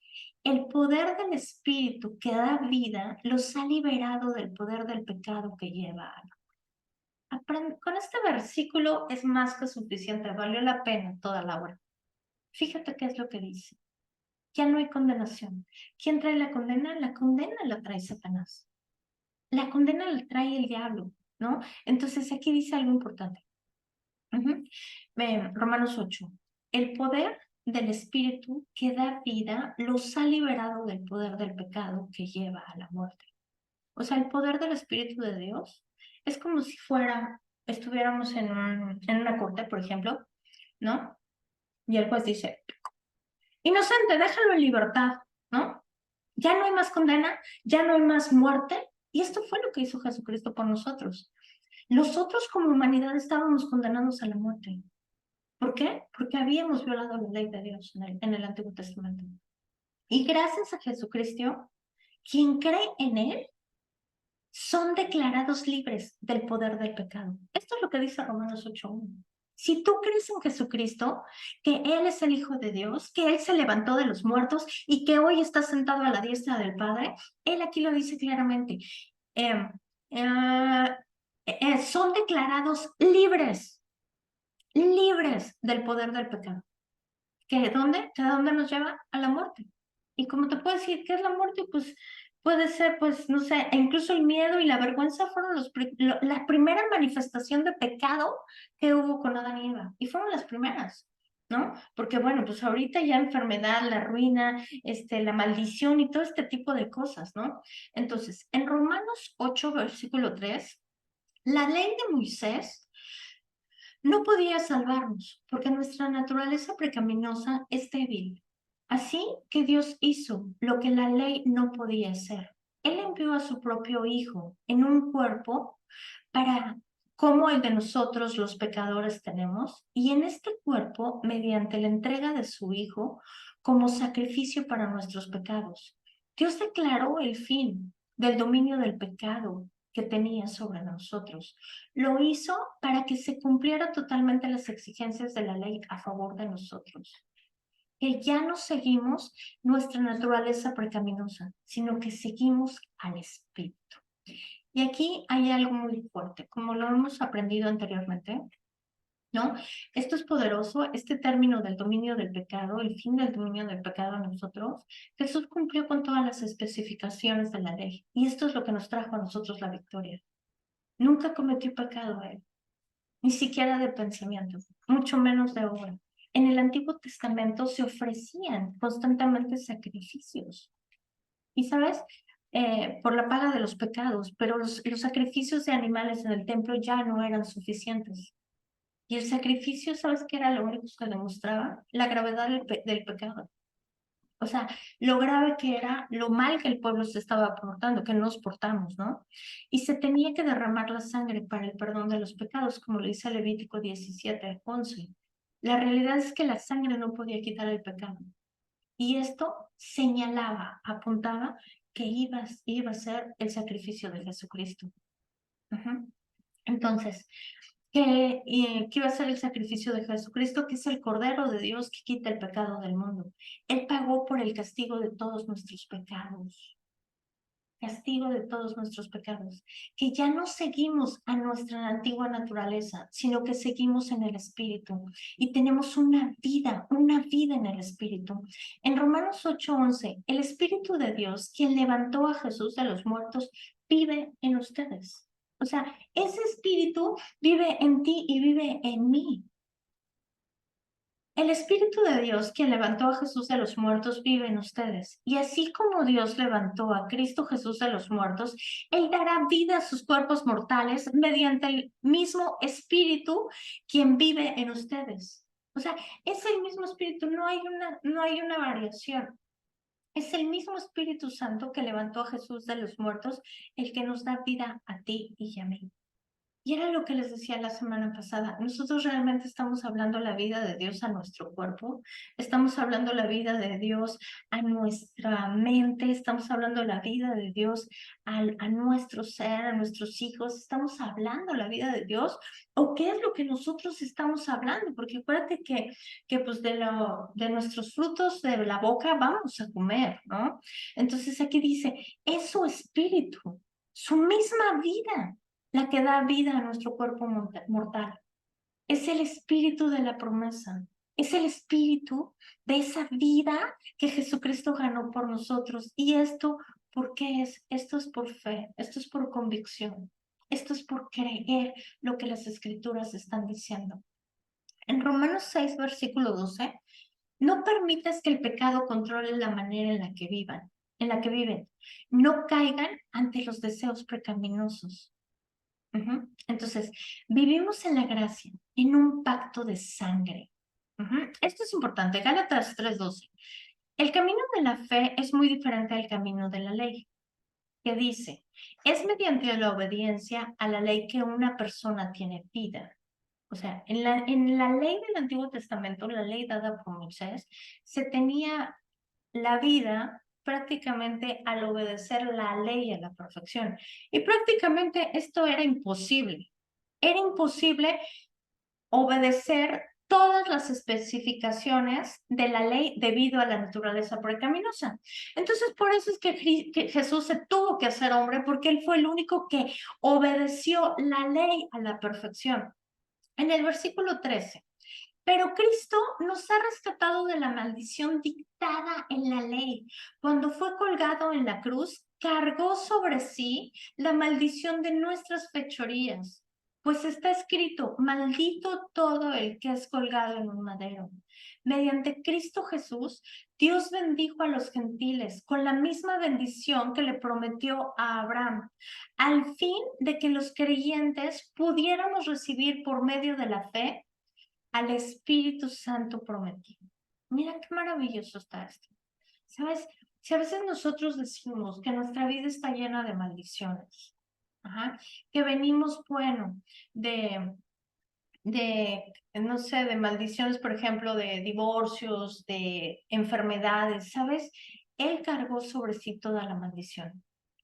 el poder del Espíritu que da vida los ha liberado del poder del pecado que lleva a con este versículo es más que suficiente, valió la pena toda la hora. Fíjate qué es lo que dice. Ya no hay condenación. ¿Quién trae la condena? La condena la trae Satanás. La condena la trae el diablo, ¿no? Entonces aquí dice algo importante. Romanos 8. El poder del Espíritu que da vida los ha liberado del poder del pecado que lleva a la muerte. O sea, el poder del Espíritu de Dios es como si estuviéramos en una corte, por ejemplo, ¿no? Y el juez dice, inocente, déjalo en libertad, ¿no? Ya no hay más condena, ya no hay más muerte. Y esto fue lo que hizo Jesucristo por nosotros. Nosotros como humanidad estábamos condenados a la muerte. ¿Por qué? Porque habíamos violado la ley de Dios en el Antiguo Testamento. Y gracias a Jesucristo, quien cree en Él, son declarados libres del poder del pecado. Esto es lo que dice Romanos 8:1. Si tú crees en Jesucristo, que Él es el Hijo de Dios, que Él se levantó de los muertos y que hoy está sentado a la diestra del Padre, Él aquí lo dice claramente. Eh, son declarados libres del poder del pecado. ¿Que dónde? ¿Que a dónde nos lleva? A la muerte. Y como te puedo decir, ¿qué es la muerte? Pues puede ser, pues, no sé, e incluso el miedo y la vergüenza fueron la primera manifestación de pecado que hubo con Adán y Eva. Y fueron las primeras, ¿no? Porque bueno, pues ahorita ya enfermedad, la ruina, la maldición y todo este tipo de cosas, ¿no? Entonces, en Romanos 8, versículo 3, la ley de Moisés no podía salvarnos, porque nuestra naturaleza pecaminosa es débil. Así que Dios hizo lo que la ley no podía hacer. Él envió a su propio Hijo en un cuerpo para, como el de nosotros los pecadores tenemos, y en este cuerpo, mediante la entrega de su Hijo, como sacrificio para nuestros pecados. Dios declaró el fin del dominio del pecado que tenía sobre nosotros. Lo hizo para que se cumpliera totalmente las exigencias de la ley a favor de nosotros. Que ya no seguimos nuestra naturaleza pecaminosa, sino que seguimos al Espíritu. Y aquí hay algo muy fuerte, como lo hemos aprendido anteriormente, ¿no? Esto es poderoso, este término del dominio del pecado, el fin del dominio del pecado en nosotros. Jesús cumplió con todas las especificaciones de la ley, y esto es lo que nos trajo a nosotros la victoria. Nunca cometió pecado él, ni siquiera de pensamiento, mucho menos de obra. En el Antiguo Testamento se ofrecían constantemente sacrificios. Y sabes, por la paga de los pecados, pero los sacrificios de animales en el templo ya no eran suficientes. Y el sacrificio, ¿sabes qué era lo único que demostraba? La gravedad del pecado. O sea, lo grave que era, lo mal que el pueblo se estaba portando, que nos portamos, ¿no? Y se tenía que derramar la sangre para el perdón de los pecados, como lo dice Levítico 17:11. La realidad es que la sangre no podía quitar el pecado. Y esto señalaba, apuntaba que iba a ser el sacrificio de Jesucristo. Entonces, que iba a ser el sacrificio de Jesucristo, que es el Cordero de Dios que quita el pecado del mundo. Él pagó por el castigo de todos nuestros pecados. Castigo de todos nuestros pecados, que ya no seguimos a nuestra antigua naturaleza, sino que seguimos en el Espíritu y tenemos una vida en el Espíritu. En Romanos 8:11, el Espíritu de Dios, quien levantó a Jesús de los muertos, vive en ustedes. O sea, ese Espíritu vive en ti y vive en mí. El Espíritu de Dios, quien levantó a Jesús de los muertos, vive en ustedes. Y así como Dios levantó a Cristo Jesús de los muertos, Él dará vida a sus cuerpos mortales mediante el mismo Espíritu, quien vive en ustedes. O sea, es el mismo Espíritu, no hay una variación. Es el mismo Espíritu Santo que levantó a Jesús de los muertos, el que nos da vida a ti y a mí. Y era lo que les decía la semana pasada. Nosotros realmente estamos hablando la vida de Dios a nuestro cuerpo, estamos hablando la vida de Dios a nuestra mente, estamos hablando la vida de Dios a nuestro ser, a nuestros hijos, estamos hablando la vida de Dios. ¿O qué es lo que nosotros estamos hablando? Porque acuérdate que pues de nuestros frutos de la boca vamos a comer, ¿no? Entonces aquí dice, es su espíritu, su misma vida la que da vida a nuestro cuerpo mortal. Es el espíritu de la promesa. Es el espíritu de esa vida que Jesucristo ganó por nosotros. ¿Y esto por qué es? Esto es por fe, esto es por convicción, esto es por creer lo que las escrituras están diciendo. En Romanos 6, versículo 12, no permitas que el pecado controle la manera en la que viven. No caigan ante los deseos pecaminosos. Entonces, vivimos en la gracia, en un pacto de sangre. Esto es importante, Gálatas 3:12. El camino de la fe es muy diferente al camino de la ley, que dice, es mediante la obediencia a la ley que una persona tiene vida. O sea, en la ley del Antiguo Testamento, la ley dada por Moisés, se tenía la vida prácticamente al obedecer la ley a la perfección. Y prácticamente esto era imposible. Era imposible obedecer todas las especificaciones de la ley debido a la naturaleza pecaminosa. Entonces, por eso es que Jesús se tuvo que hacer hombre, porque él fue el único que obedeció la ley a la perfección. En el versículo 13, pero Cristo nos ha rescatado de la maldición dictada en la ley. Cuando fue colgado en la cruz, cargó sobre sí la maldición de nuestras fechorías. Pues está escrito, maldito todo el que es colgado en un madero. Mediante Cristo Jesús, Dios bendijo a los gentiles con la misma bendición que le prometió a Abraham, al fin de que los creyentes pudiéramos recibir por medio de la fe al Espíritu Santo prometido. Mira qué maravilloso está esto. ¿Sabes? Si a veces nosotros decimos que nuestra vida está llena de maldiciones, que venimos, bueno, no sé, de maldiciones, por ejemplo, de divorcios, de enfermedades, ¿sabes? Él cargó sobre sí toda la maldición.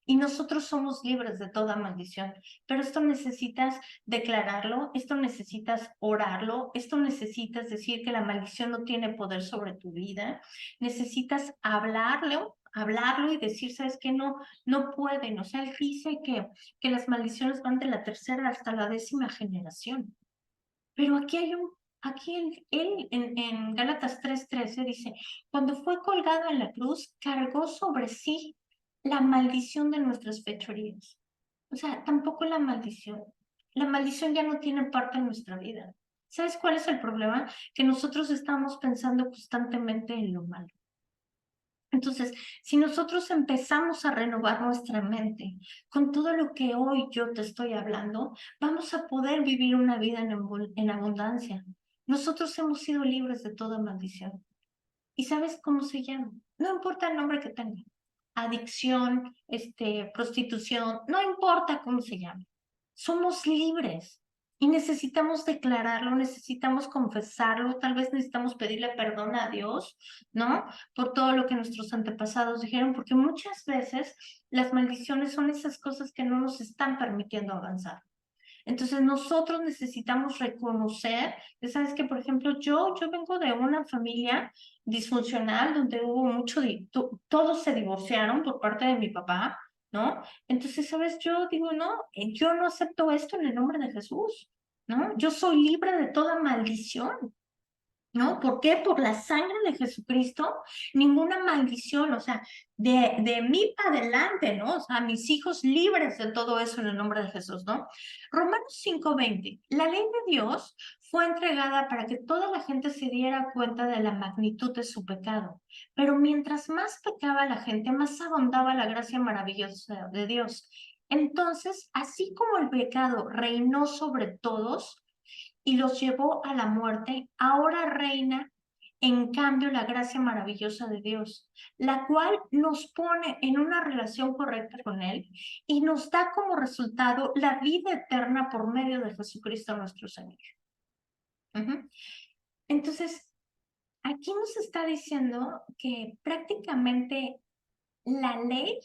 y nosotros somos libres de toda maldición. Pero esto necesitas declararlo, esto necesitas orarlo, esto necesitas decir que la maldición no tiene poder sobre tu vida, necesitas hablarlo y decir, ¿sabes qué? No, no pueden. O sea, él dice que las maldiciones van de la tercera hasta la 10ª generación. Pero aquí él en Gálatas 3:13 dice, cuando fue colgado en la cruz, cargó sobre sí la maldición de nuestras fechorías. O sea, tampoco la maldición. La maldición ya no tiene parte en nuestra vida. ¿Sabes cuál es el problema? Que nosotros estamos pensando constantemente en lo malo. Entonces, si nosotros empezamos a renovar nuestra mente con todo lo que hoy yo te estoy hablando, vamos a poder vivir una vida en abundancia. Nosotros hemos sido libres de toda maldición. ¿Y sabes cómo se llama? No importa el nombre que tenga. Adicción, prostitución, no importa cómo se llama. Somos libres y necesitamos declararlo, necesitamos confesarlo, tal vez necesitamos pedirle perdón a Dios, ¿no? Por todo lo que nuestros antepasados dijeron, porque muchas veces las maldiciones son esas cosas que no nos están permitiendo avanzar. Entonces nosotros necesitamos reconocer, sabes que por ejemplo yo vengo de una familia disfuncional donde hubo todos se divorciaron por parte de mi papá, ¿no? Entonces, sabes, yo digo, no, yo no acepto esto en el nombre de Jesús, ¿no? Yo soy libre de toda maldición. ¿No? ¿Por qué? Por la sangre de Jesucristo, ninguna maldición, o sea, de mí para adelante, ¿no? O sea, mis hijos libres de todo eso en el nombre de Jesús, ¿no? Romanos 5:20, la ley de Dios fue entregada para que toda la gente se diera cuenta de la magnitud de su pecado, pero mientras más pecaba la gente, más abundaba la gracia maravillosa de Dios. Entonces, así como el pecado reinó sobre todos, y los llevó a la muerte, ahora reina en cambio la gracia maravillosa de Dios, la cual nos pone en una relación correcta con Él y nos da como resultado la vida eterna por medio de Jesucristo nuestro Señor. Entonces, aquí nos está diciendo que prácticamente la ley,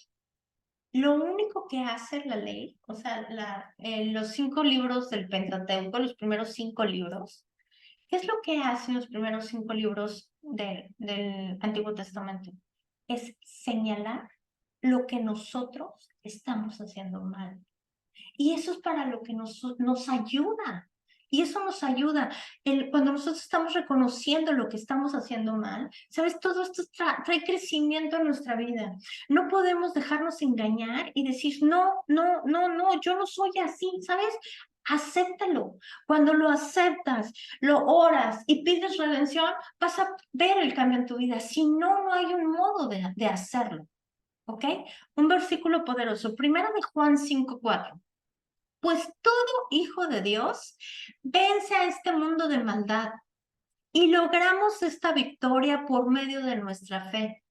lo único que hace la ley, o sea, los 5 libros del Pentateuco, los primeros 5 libros, ¿qué es lo que hacen los primeros 5 libros del Antiguo Testamento? Es señalar lo que nosotros estamos haciendo mal. Y eso es para lo que nos ayuda. Y eso nos ayuda. Cuando nosotros estamos reconociendo lo que estamos haciendo mal, ¿sabes? Todo esto trae crecimiento en nuestra vida. No podemos dejarnos engañar y decir, no, no, no, no, yo no soy así, ¿sabes? Acéptalo. Cuando lo aceptas, lo oras y pides redención, vas a ver el cambio en tu vida. Si no, no hay un modo de hacerlo. ¿Ok? Un versículo poderoso. Primero de Juan 5:4. Pues todo hijo de Dios vence a este mundo de maldad y logramos esta victoria por medio de nuestra fe.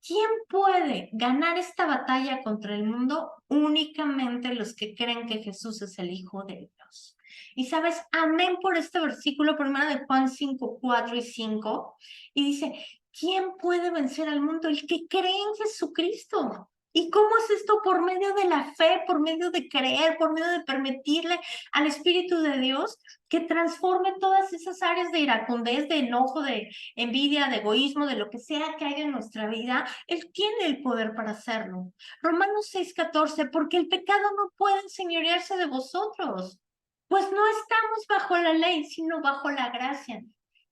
¿Quién puede ganar esta batalla contra el mundo? Únicamente los que creen que Jesús es el Hijo de Dios. Y sabes, amén por este versículo primero de Juan 5:4 y 5. Y dice, ¿quién puede vencer al mundo? El que cree en Jesucristo. ¿Y cómo es esto? Por medio de la fe, por medio de creer, por medio de permitirle al Espíritu de Dios que transforme todas esas áreas de iracundez, de enojo, de envidia, de egoísmo, de lo que sea que haya en nuestra vida. Él tiene el poder para hacerlo. Romanos 6:14, porque el pecado no puede enseñorearse de vosotros, pues no estamos bajo la ley, sino bajo la gracia.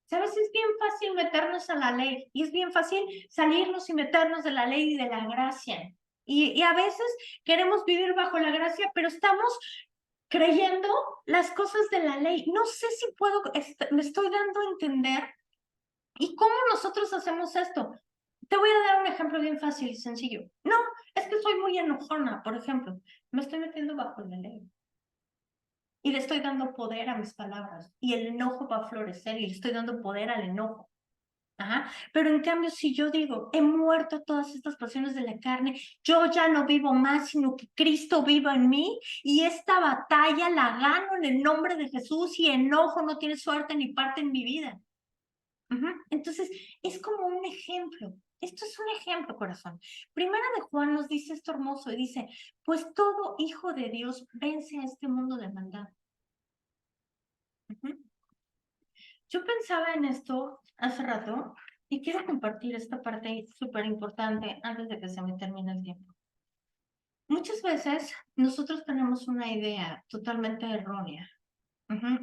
¿Sabes? Es bien fácil meternos a la ley y es bien fácil salirnos y meternos de la ley y de la gracia. Y a veces queremos vivir bajo la gracia, pero estamos creyendo las cosas de la ley. No sé si me estoy dando a entender. ¿Y cómo nosotros hacemos esto? Te voy a dar un ejemplo bien fácil y sencillo. No, es que soy muy enojona, por ejemplo. Me estoy metiendo bajo la ley. Y le estoy dando poder a mis palabras. Y el enojo va a florecer y le estoy dando poder al enojo. Ajá. Pero en cambio, si yo digo, he muerto a todas estas pasiones de la carne, yo ya no vivo más, sino que Cristo viva en mí, y esta batalla la gano en el nombre de Jesús, y enojo no tiene suerte ni parte en mi vida. Entonces, es como un ejemplo ejemplo. Esto es un ejemplo, corazón. Primera de Juan nos dice esto hermoso y dice, pues todo hijo de Dios vence a este mundo de maldad. Yo pensaba en esto hace rato y quiero compartir esta parte súper importante antes de que se me termine el tiempo. Muchas veces nosotros tenemos una idea totalmente errónea.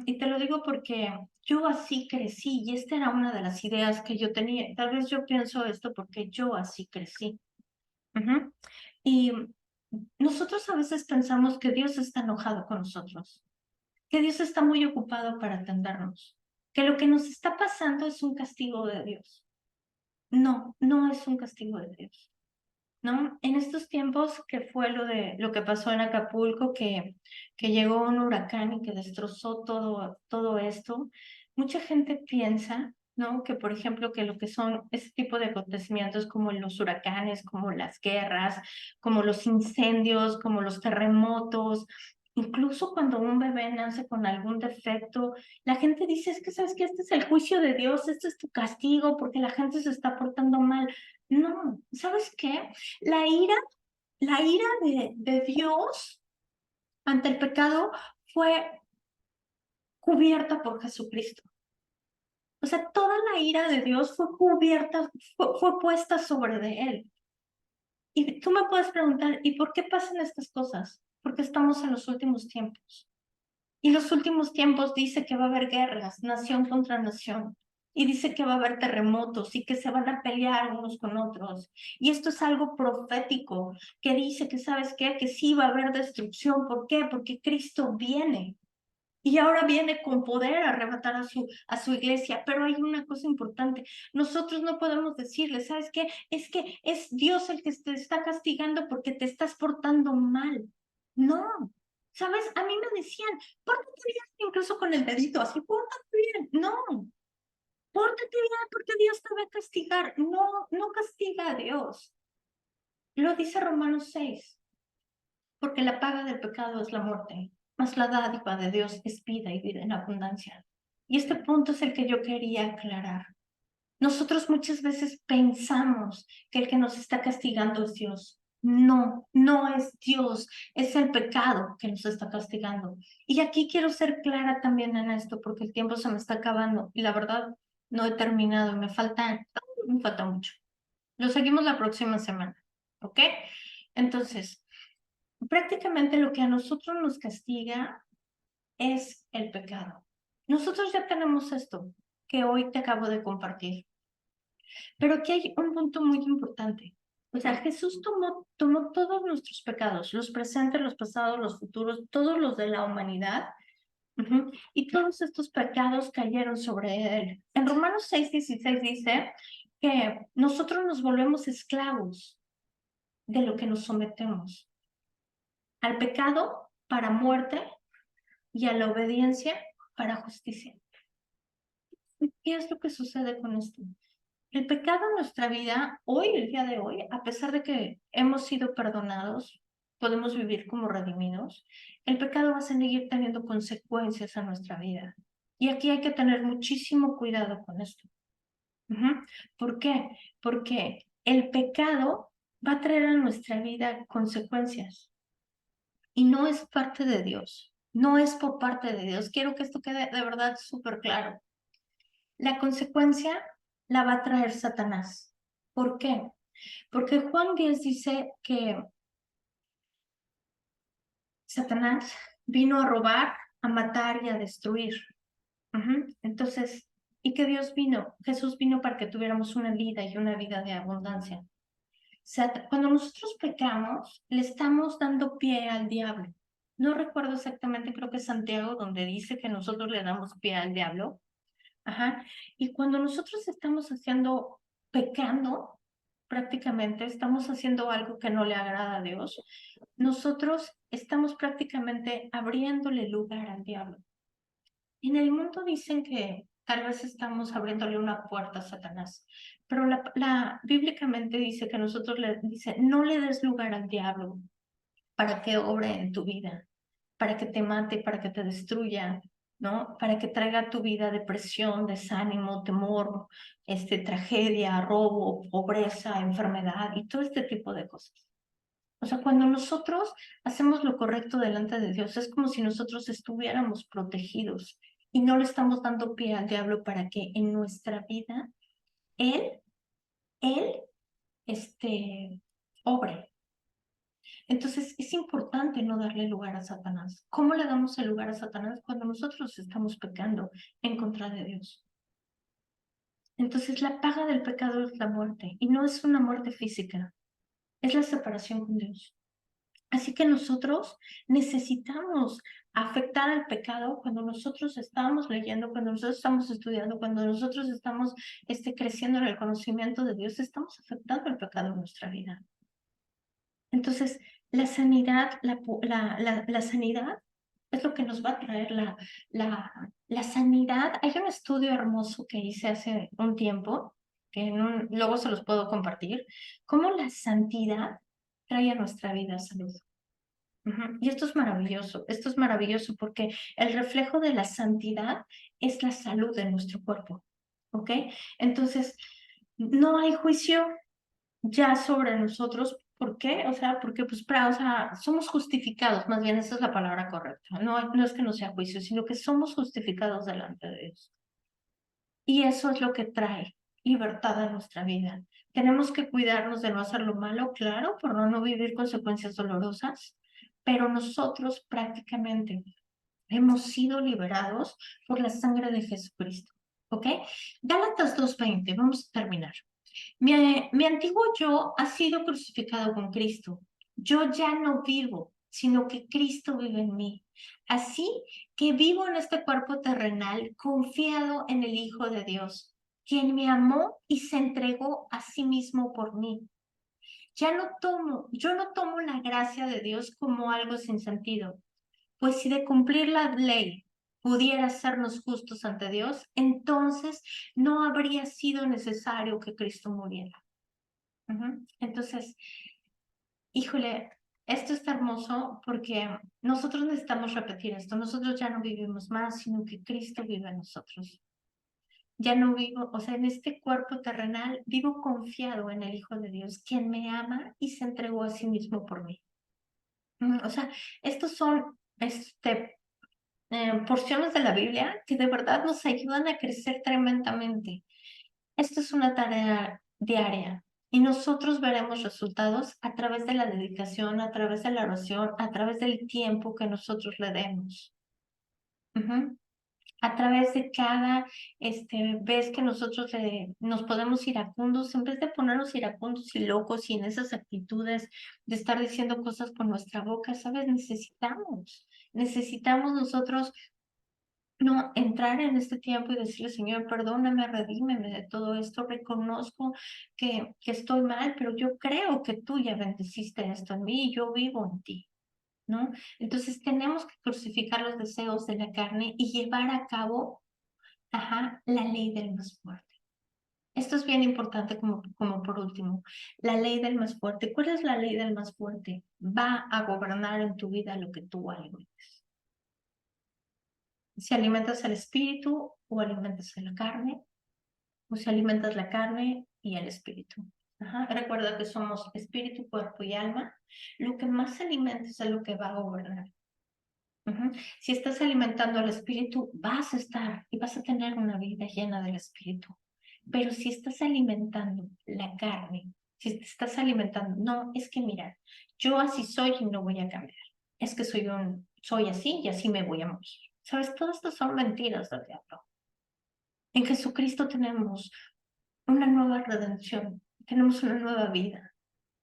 Y te lo digo porque yo así crecí y esta era una de las ideas que yo tenía. Tal vez yo pienso esto porque yo así crecí. Y nosotros a veces pensamos que Dios está enojado con nosotros, que Dios está muy ocupado para atendernos, que lo que nos está pasando es un castigo de Dios. No, no es un castigo de Dios. ¿No? En estos tiempos que fue lo que pasó en Acapulco, que llegó un huracán y que destrozó todo esto, mucha gente piensa, ¿no? Que por ejemplo que lo que son ese tipo de acontecimientos como los huracanes, como las guerras, como los incendios, como los terremotos, incluso cuando un bebé nace con algún defecto, la gente dice, es que sabes que este es el juicio de Dios, este es tu castigo porque la gente se está portando mal. No, ¿sabes qué? La ira, la ira de Dios ante el pecado fue cubierta por Jesucristo. O sea, toda la ira de Dios fue cubierta, fue puesta sobre de él. Y tú me puedes preguntar, ¿y por qué pasan estas cosas? Porque estamos en los últimos tiempos. Y los últimos tiempos dice que va a haber guerras, nación contra nación. Y dice que va a haber terremotos y que se van a pelear unos con otros. Y esto es algo profético que dice que, ¿sabes qué? Que sí va a haber destrucción. ¿Por qué? Porque Cristo viene. Y ahora viene con poder a arrebatar a su iglesia. Pero hay una cosa importante. Nosotros no podemos decirle, ¿sabes qué? Es que es Dios el que te está castigando porque te estás portando mal. No. ¿Sabes? A mí me decían, pórtate bien, incluso con el dedito, así, pórtate bien. No, pórtate bien porque Dios te va a castigar. No, no castiga a Dios. Lo dice Romanos 6, porque la paga del pecado es la muerte, mas la dádiva de Dios es vida y vida en abundancia. Y este punto es el que yo quería aclarar. Nosotros muchas veces pensamos que el que nos está castigando es Dios. No, no es Dios, es el pecado que nos está castigando. Y aquí quiero ser clara también en esto, porque el tiempo se me está acabando y la verdad no he terminado, me falta mucho. Lo seguimos la próxima semana, ¿ok? Entonces, prácticamente lo que a nosotros nos castiga es el pecado. Nosotros ya tenemos esto que hoy te acabo de compartir. Pero aquí hay un punto muy importante. O sea, Jesús tomó todos nuestros pecados, los presentes, los pasados, los futuros, todos los de la humanidad, y todos estos pecados cayeron sobre él. En Romanos 6:16 dice que nosotros nos volvemos esclavos de lo que nos sometemos. Al pecado para muerte y a la obediencia para justicia. ¿Qué es lo que sucede con esto? El pecado en nuestra vida, hoy, el día de hoy, a pesar de que hemos sido perdonados, podemos vivir como redimidos, el pecado va a seguir teniendo consecuencias en nuestra vida. Y aquí hay que tener muchísimo cuidado con esto. ¿Por qué? Porque el pecado va a traer a nuestra vida consecuencias y no es parte de Dios, no es por parte de Dios. Quiero que esto quede de verdad súper claro. La consecuencia la va a traer Satanás. ¿Por qué? Porque Juan 10 dice que Satanás vino a robar, a matar y a destruir. Entonces, ¿y qué Dios vino? Jesús vino para que tuviéramos una vida y una vida de abundancia. Cuando nosotros pecamos, le estamos dando pie al diablo. No recuerdo exactamente, creo que es Santiago donde dice que nosotros le damos pie al diablo. Y cuando nosotros estamos pecando, prácticamente estamos haciendo algo que no le agrada a Dios, nosotros estamos prácticamente abriéndole lugar al diablo. En el mundo dicen que tal vez estamos abriéndole una puerta a Satanás, pero bíblicamente dice que nosotros no le des lugar al diablo para que obre en tu vida, para que te mate, para que te destruya. ¿no? Para que traiga a tu vida depresión, desánimo, temor, tragedia, robo, pobreza, enfermedad y todo este tipo de cosas. O sea, cuando nosotros hacemos lo correcto delante de Dios, es como si nosotros estuviéramos protegidos y no le estamos dando pie al diablo para que en nuestra vida él, obre. Entonces, es importante no darle lugar a Satanás. ¿Cómo le damos el lugar a Satanás? Cuando nosotros estamos pecando en contra de Dios. Entonces, la paga del pecado es la muerte, y no es una muerte física, es la separación con Dios. Así que nosotros necesitamos afectar al pecado cuando nosotros estamos leyendo, cuando nosotros estamos estudiando, cuando nosotros estamos creciendo en el conocimiento de Dios, estamos afectando el pecado en nuestra vida. Entonces, la sanidad, la sanidad es lo que nos va a traer la sanidad. Hay un estudio hermoso que hice hace un tiempo, que luego se los puedo compartir, cómo la santidad trae a nuestra vida salud. Y esto es maravilloso porque el reflejo de la santidad es la salud de nuestro cuerpo, ¿ok? Entonces, no hay juicio ya sobre nosotros. ¿Por qué? O sea, porque pues, somos justificados, más bien esa es la palabra correcta. No es que no sea juicio, sino que somos justificados delante de Dios. Y eso es lo que trae libertad a nuestra vida. Tenemos que cuidarnos de no hacer lo malo, claro, por no vivir consecuencias dolorosas, pero nosotros prácticamente hemos sido liberados por la sangre de Jesucristo. ¿Ok? Gálatas 2:20, vamos a terminar. Mi antiguo yo ha sido crucificado con Cristo. Yo ya no vivo, sino que Cristo vive en mí. Así que vivo en este cuerpo terrenal confiado en el Hijo de Dios, quien me amó y se entregó a sí mismo por mí. Yo no tomo la gracia de Dios como algo sin sentido, pues si de cumplir la ley pudiera hacernos justos ante Dios, entonces no habría sido necesario que Cristo muriera. Entonces, híjole, esto está hermoso porque nosotros necesitamos repetir esto. Nosotros ya no vivimos más, sino que Cristo vive en nosotros. Ya no vivo, o sea, en este cuerpo terrenal, vivo confiado en el Hijo de Dios, quien me ama y se entregó a sí mismo por mí. O sea, estos son porciones de la Biblia que de verdad nos ayudan a crecer tremendamente. Esto es una tarea diaria y nosotros veremos resultados a través de la dedicación, a través de la oración, a través del tiempo que nosotros le demos. A través de cada vez que nosotros nos podemos iracundos, en vez de ponernos iracundos y locos y en esas actitudes de estar diciendo cosas con nuestra boca, ¿sabes? Necesitamos nosotros no entrar en este tiempo y decirle, Señor, perdóname, redímeme de todo esto, reconozco que estoy mal, pero yo creo que tú ya bendeciste esto en mí y yo vivo en ti, ¿no? Entonces tenemos que crucificar los deseos de la carne y llevar a cabo, la ley del más fuerte. Esto es bien importante como por último, la ley del más fuerte. ¿Cuál es la ley del más fuerte? Va a gobernar en tu vida lo que tú alimentes. Si alimentas el espíritu o alimentas la carne, o si alimentas la carne y el espíritu. Recuerda que somos espíritu, cuerpo y alma. Lo que más alimentes es lo que va a gobernar. Si estás alimentando al espíritu, vas a estar y vas a tener una vida llena del espíritu. Pero si estás alimentando la carne, si te estás alimentando, no, es que mira, yo así soy y no voy a cambiar. Es que soy así y así me voy a morir. ¿Sabes? Todas estas son mentiras del diablo. En Jesucristo tenemos una nueva redención, tenemos una nueva vida,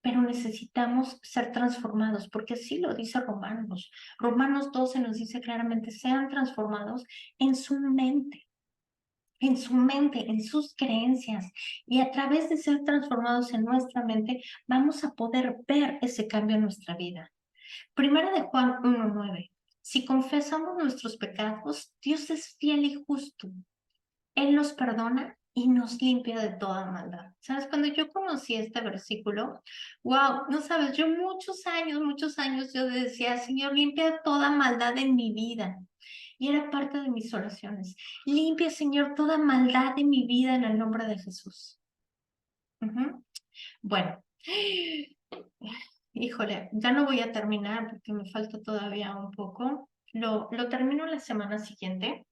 pero necesitamos ser transformados, porque así lo dice Romanos. Romanos 12 nos dice claramente, sean transformados en su mente, en sus creencias, y a través de ser transformados en nuestra mente, vamos a poder ver ese cambio en nuestra vida. Primera de Juan 1:9. Si confesamos nuestros pecados, Dios es fiel y justo. Él nos perdona y nos limpia de toda maldad. ¿Sabes? Cuando yo conocí este versículo, wow, no sabes, yo muchos años yo decía, Señor, limpia toda maldad en mi vida. y era parte de mis oraciones. Limpia, Señor, toda maldad de mi vida en el nombre de Jesús. Bueno, híjole, ya no voy a terminar porque me falta todavía un poco. Lo termino la semana siguiente.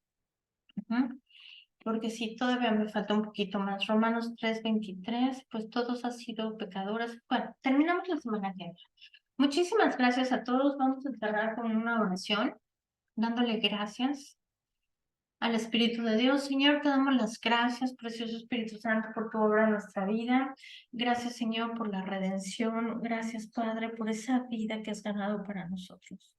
Porque sí, todavía me falta un poquito más. Romanos 3:23, pues todos han sido pecadores. Bueno, terminamos la semana que viene. Muchísimas gracias a todos. Vamos a cerrar con una oración, dándole gracias al Espíritu de Dios. Señor, te damos las gracias, precioso Espíritu Santo, por tu obra en nuestra vida. Gracias, Señor, por la redención. Gracias, Padre, por esa vida que has ganado para nosotros.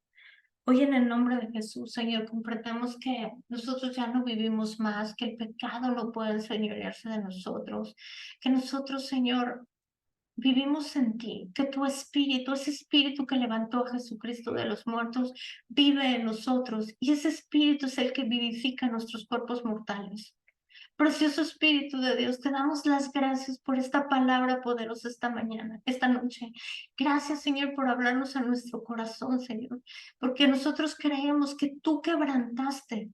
Hoy en el nombre de Jesús, Señor, comprendemos que nosotros ya no vivimos más, que el pecado no puede enseñorearse de nosotros, que nosotros, Señor, vivimos en ti, que tu espíritu, ese espíritu que levantó a Jesucristo de los muertos, vive en nosotros y ese espíritu es el que vivifica nuestros cuerpos mortales. Precioso Espíritu de Dios, te damos las gracias por esta palabra poderosa esta mañana, esta noche. Gracias, Señor, por hablarnos a nuestro corazón, Señor, porque nosotros creemos que tú quebrantaste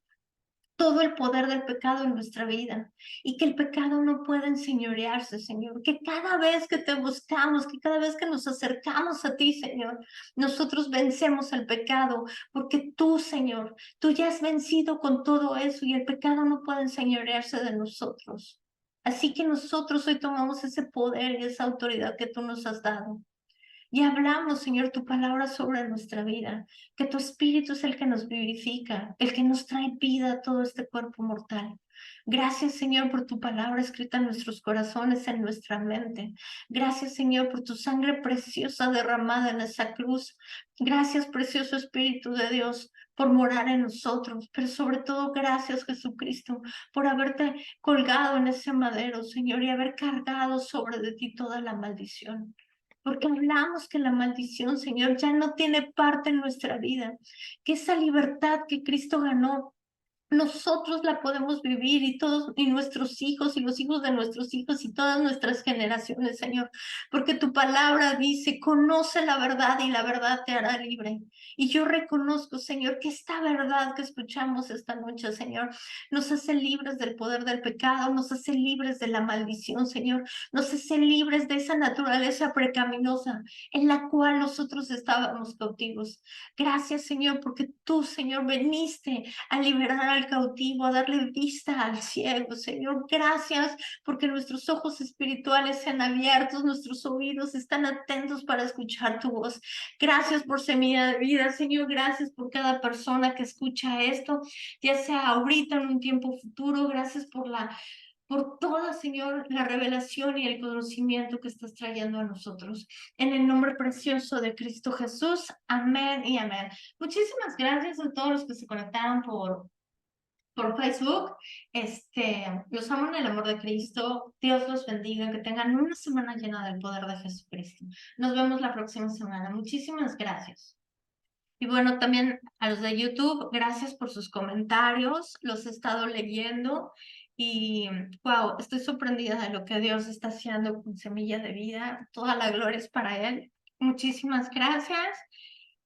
todo el poder del pecado en nuestra vida y que el pecado no puede enseñorearse, Señor, que cada vez que te buscamos, que cada vez que nos acercamos a ti, Señor, nosotros vencemos el pecado, porque tú, Señor, tú ya has vencido con todo eso y el pecado no puede enseñorearse de nosotros. Así que nosotros hoy tomamos ese poder y esa autoridad que tú nos has dado. Y hablamos, Señor, tu palabra sobre nuestra vida, que tu espíritu es el que nos vivifica, el que nos trae vida a todo este cuerpo mortal. Gracias, Señor, por tu palabra escrita en nuestros corazones, en nuestra mente. Gracias, Señor, por tu sangre preciosa derramada en esa cruz. Gracias, precioso Espíritu de Dios, por morar en nosotros, pero sobre todo gracias, Jesucristo, por haberte colgado en ese madero, Señor, y haber cargado sobre de ti toda la maldición. Porque hablamos que la maldición, Señor, ya no tiene parte en nuestra vida, que esa libertad que Cristo ganó, nosotros la podemos vivir y todos y nuestros hijos y los hijos de nuestros hijos y todas nuestras generaciones, Señor, porque tu palabra dice, conoce la verdad y la verdad te hará libre. Y yo reconozco, Señor, que esta verdad que escuchamos esta noche, Señor, nos hace libres del poder del pecado, nos hace libres de la maldición, Señor, nos hace libres de esa naturaleza pecaminosa en la cual nosotros estábamos cautivos. Gracias, Señor, porque tú, Señor, veniste a liberar al cautivo, a darle vista al ciego, Señor. Gracias porque nuestros ojos espirituales sean abiertos, nuestros oídos están atentos para escuchar tu voz. Gracias por Semilla de Vida, Señor. Gracias por cada persona que escucha esto, ya sea ahorita en un tiempo futuro. Gracias por toda, Señor, la revelación y el conocimiento que estás trayendo a nosotros. En el nombre precioso de Cristo Jesús. Amén y amén. Muchísimas gracias a todos los que se conectaron por Facebook. Los amo en el amor de Cristo. Dios los bendiga. Que tengan una semana llena del poder de Jesucristo. Nos vemos la próxima semana. Muchísimas gracias. Y bueno, también a los de YouTube, gracias por sus comentarios. Los he estado leyendo y wow, estoy sorprendida de lo que Dios está haciendo con Semilla de Vida. Toda la gloria es para Él. Muchísimas gracias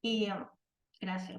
y gracias.